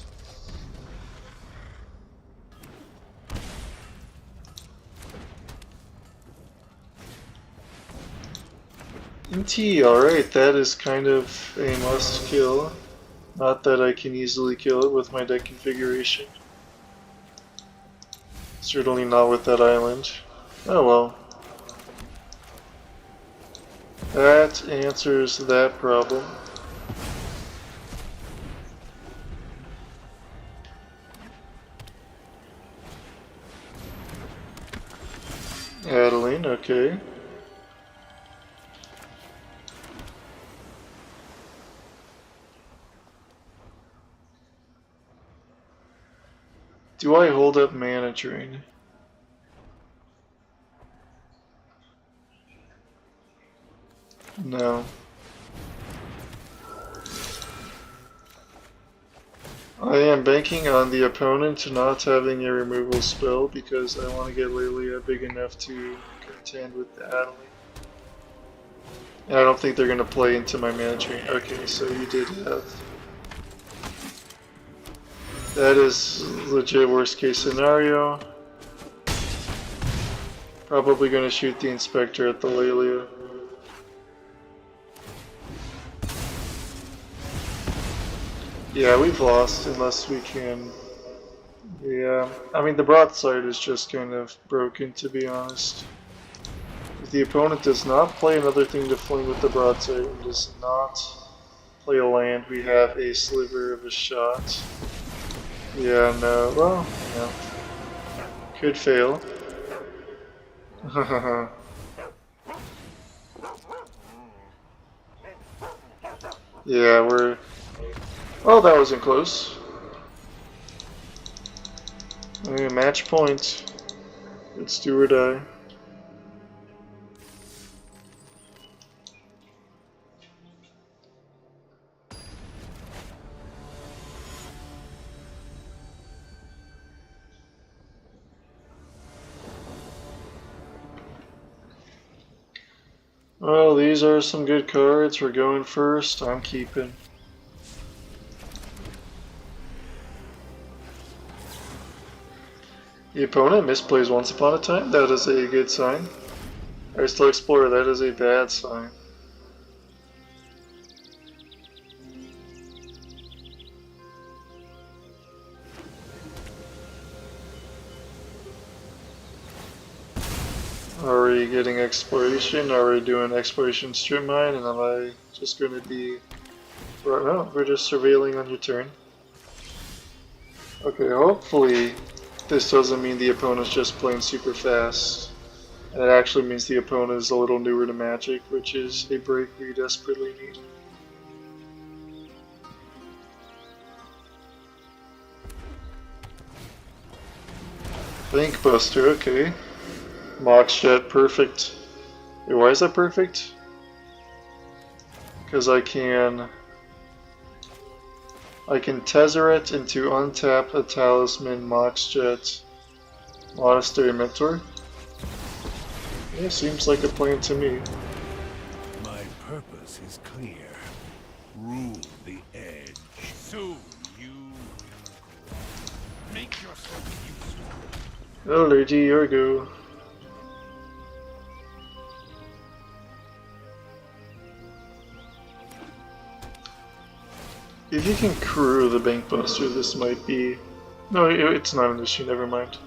MT, alright, that is kind of a must kill. Not that I can easily kill it with my deck configuration. Certainly not with that island. Oh well. That answers that problem. Adeline, okay. Do I hold up Mana Drain? No. I am banking on the opponent not having a removal spell because I want to get Lilia big enough to contend with the Adeline. And I don't think they're going to play into my Mana Drain. Okay, so you did have... That is legit worst case scenario. Probably going to shoot the Inspector at the Lilia. Yeah, we've lost unless we can... Yeah, I mean the broadside is just kind of broken, to be honest. If the opponent does not play another thing to fling with the broadside and does not play a land, we have a sliver of a shot. Yeah, no, well, yeah. Could fail. Yeah, we're... Oh, that wasn't close. Okay, match point. It's do or die. Well, these are some good cards. We're going first. I'm keeping. The opponent misplays Once Upon a Time. That is a good sign. Crystal Explorer. That is a bad sign. Are we getting exploration? Are we doing exploration strip mine? And am I just going to be... No, we're just surveilling on your turn. Okay, hopefully this doesn't mean the opponent's just playing super fast. And it actually means the opponent is a little newer to Magic, which is a break we desperately need. Bankbuster, okay. Mox Jet, perfect. Wait, why is that perfect? Because I can I can Tezzeret into untap a Talisman, Moxjet, Monastery Mentor. Yeah, seems like a plan to me. My purpose is clear. Rule the edge. Soon you will make yourself useful. Oh, Lady, your go. If you can crew the Bankbuster, this might be... No, it's not an issue, never mind.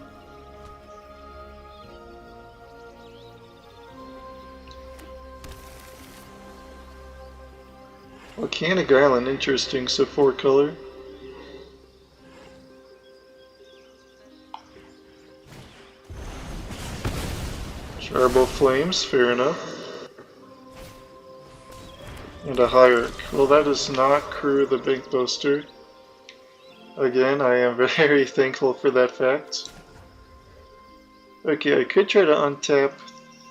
Volcanic Island, interesting, so 4 color. Charbel Flames, fair enough. And a Hierarch. Well, that does not crew the Big Poster. Again, I am very thankful for that fact. Okay, I could try to untap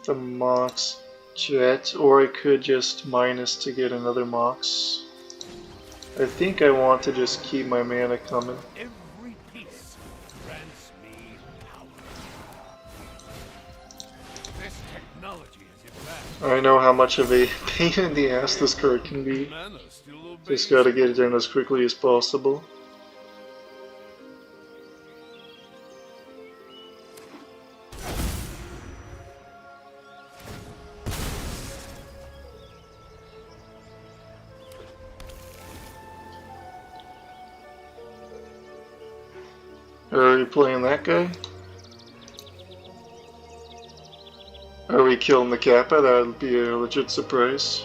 the Mox Jet, or I could just minus to get another Mox. I think I want to just keep my mana coming. Every piece grants me power. This technology is advanced. I know how much of a pain in the ass this card can be. Mana still obeys. Just gotta get it in as quickly as possible. Are we playing that guy? Are we killing the Kappa? That would be a legit surprise.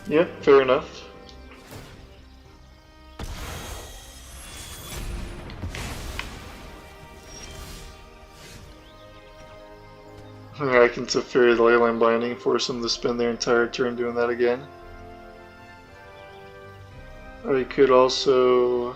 Yep, fair enough. I can Teferi the Leyline Binding, force them to spend their entire turn doing that again. I could also...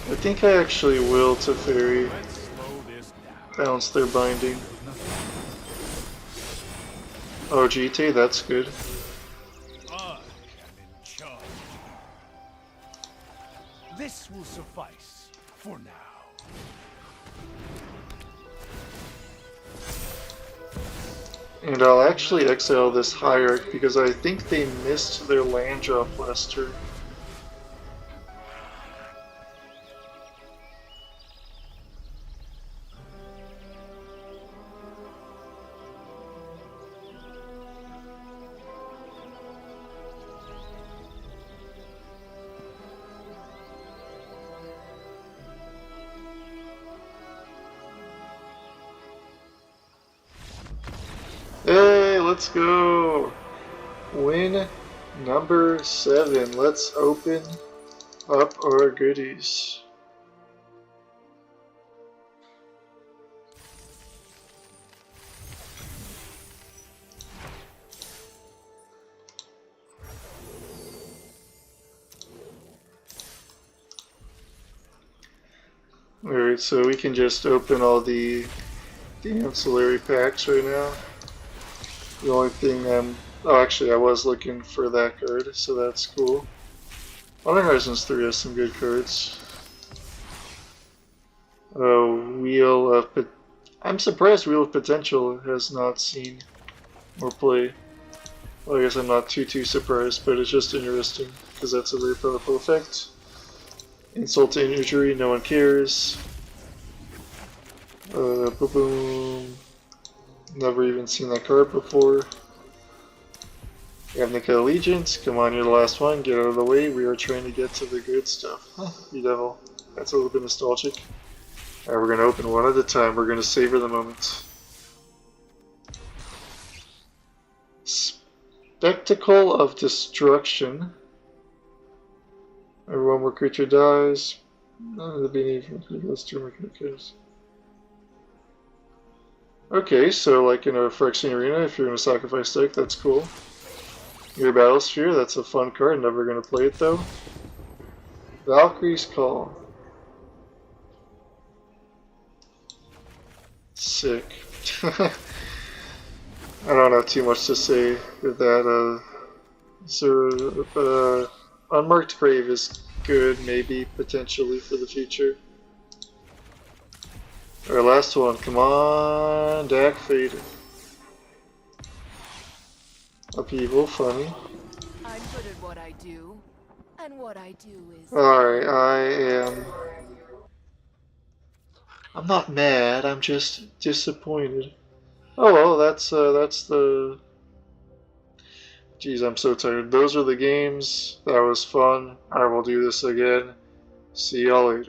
I think I actually will Teferi bounce their binding. Oh, GT, that's good. I am in charge. This will suffice for now. And I'll actually exile this Hierarch because I think they missed their land drop last turn. Hey, let's go! Win number 7. Let's open up our goodies. Alright, so we can just open all the ancillary packs right now. The only thing oh, actually I was looking for that card, so that's cool. Modern Horizons 3 has some good cards. Wheel of I'm surprised Wheel of Potential has not seen more play. Well, I guess I'm not too surprised, but it's just interesting, because that's a very powerful effect. Insult to injury, no one cares. Boom boom. Never even seen that card before. Ravnica Allegiance, come on, you're the last one, get out of the way, we are trying to get to the good stuff. Huh, you devil. That's a little bit nostalgic. Alright, we're gonna open one at a time, we're gonna savor the moment. Spectacle of Destruction. Every one more creature dies. None of the beneath goes 2 more creatures. Okay, so like in a Phyrexian Arena, if you're in a sacrifice deck, that's cool. Your Battlesphere, that's a fun card, never gonna play it though. Valkyrie's Call. Sick. I don't have too much to say with that. Unmarked Grave is good, maybe, potentially, for the future. Our last one, come on, Dak Fader. Upheaval, funny. I'm good at what I do, and what I do is... Alright, I'm not mad, I'm just disappointed. Oh well, that's the... Jeez, I'm so tired. Those are the games. That was fun. I will do this again. See y'all later.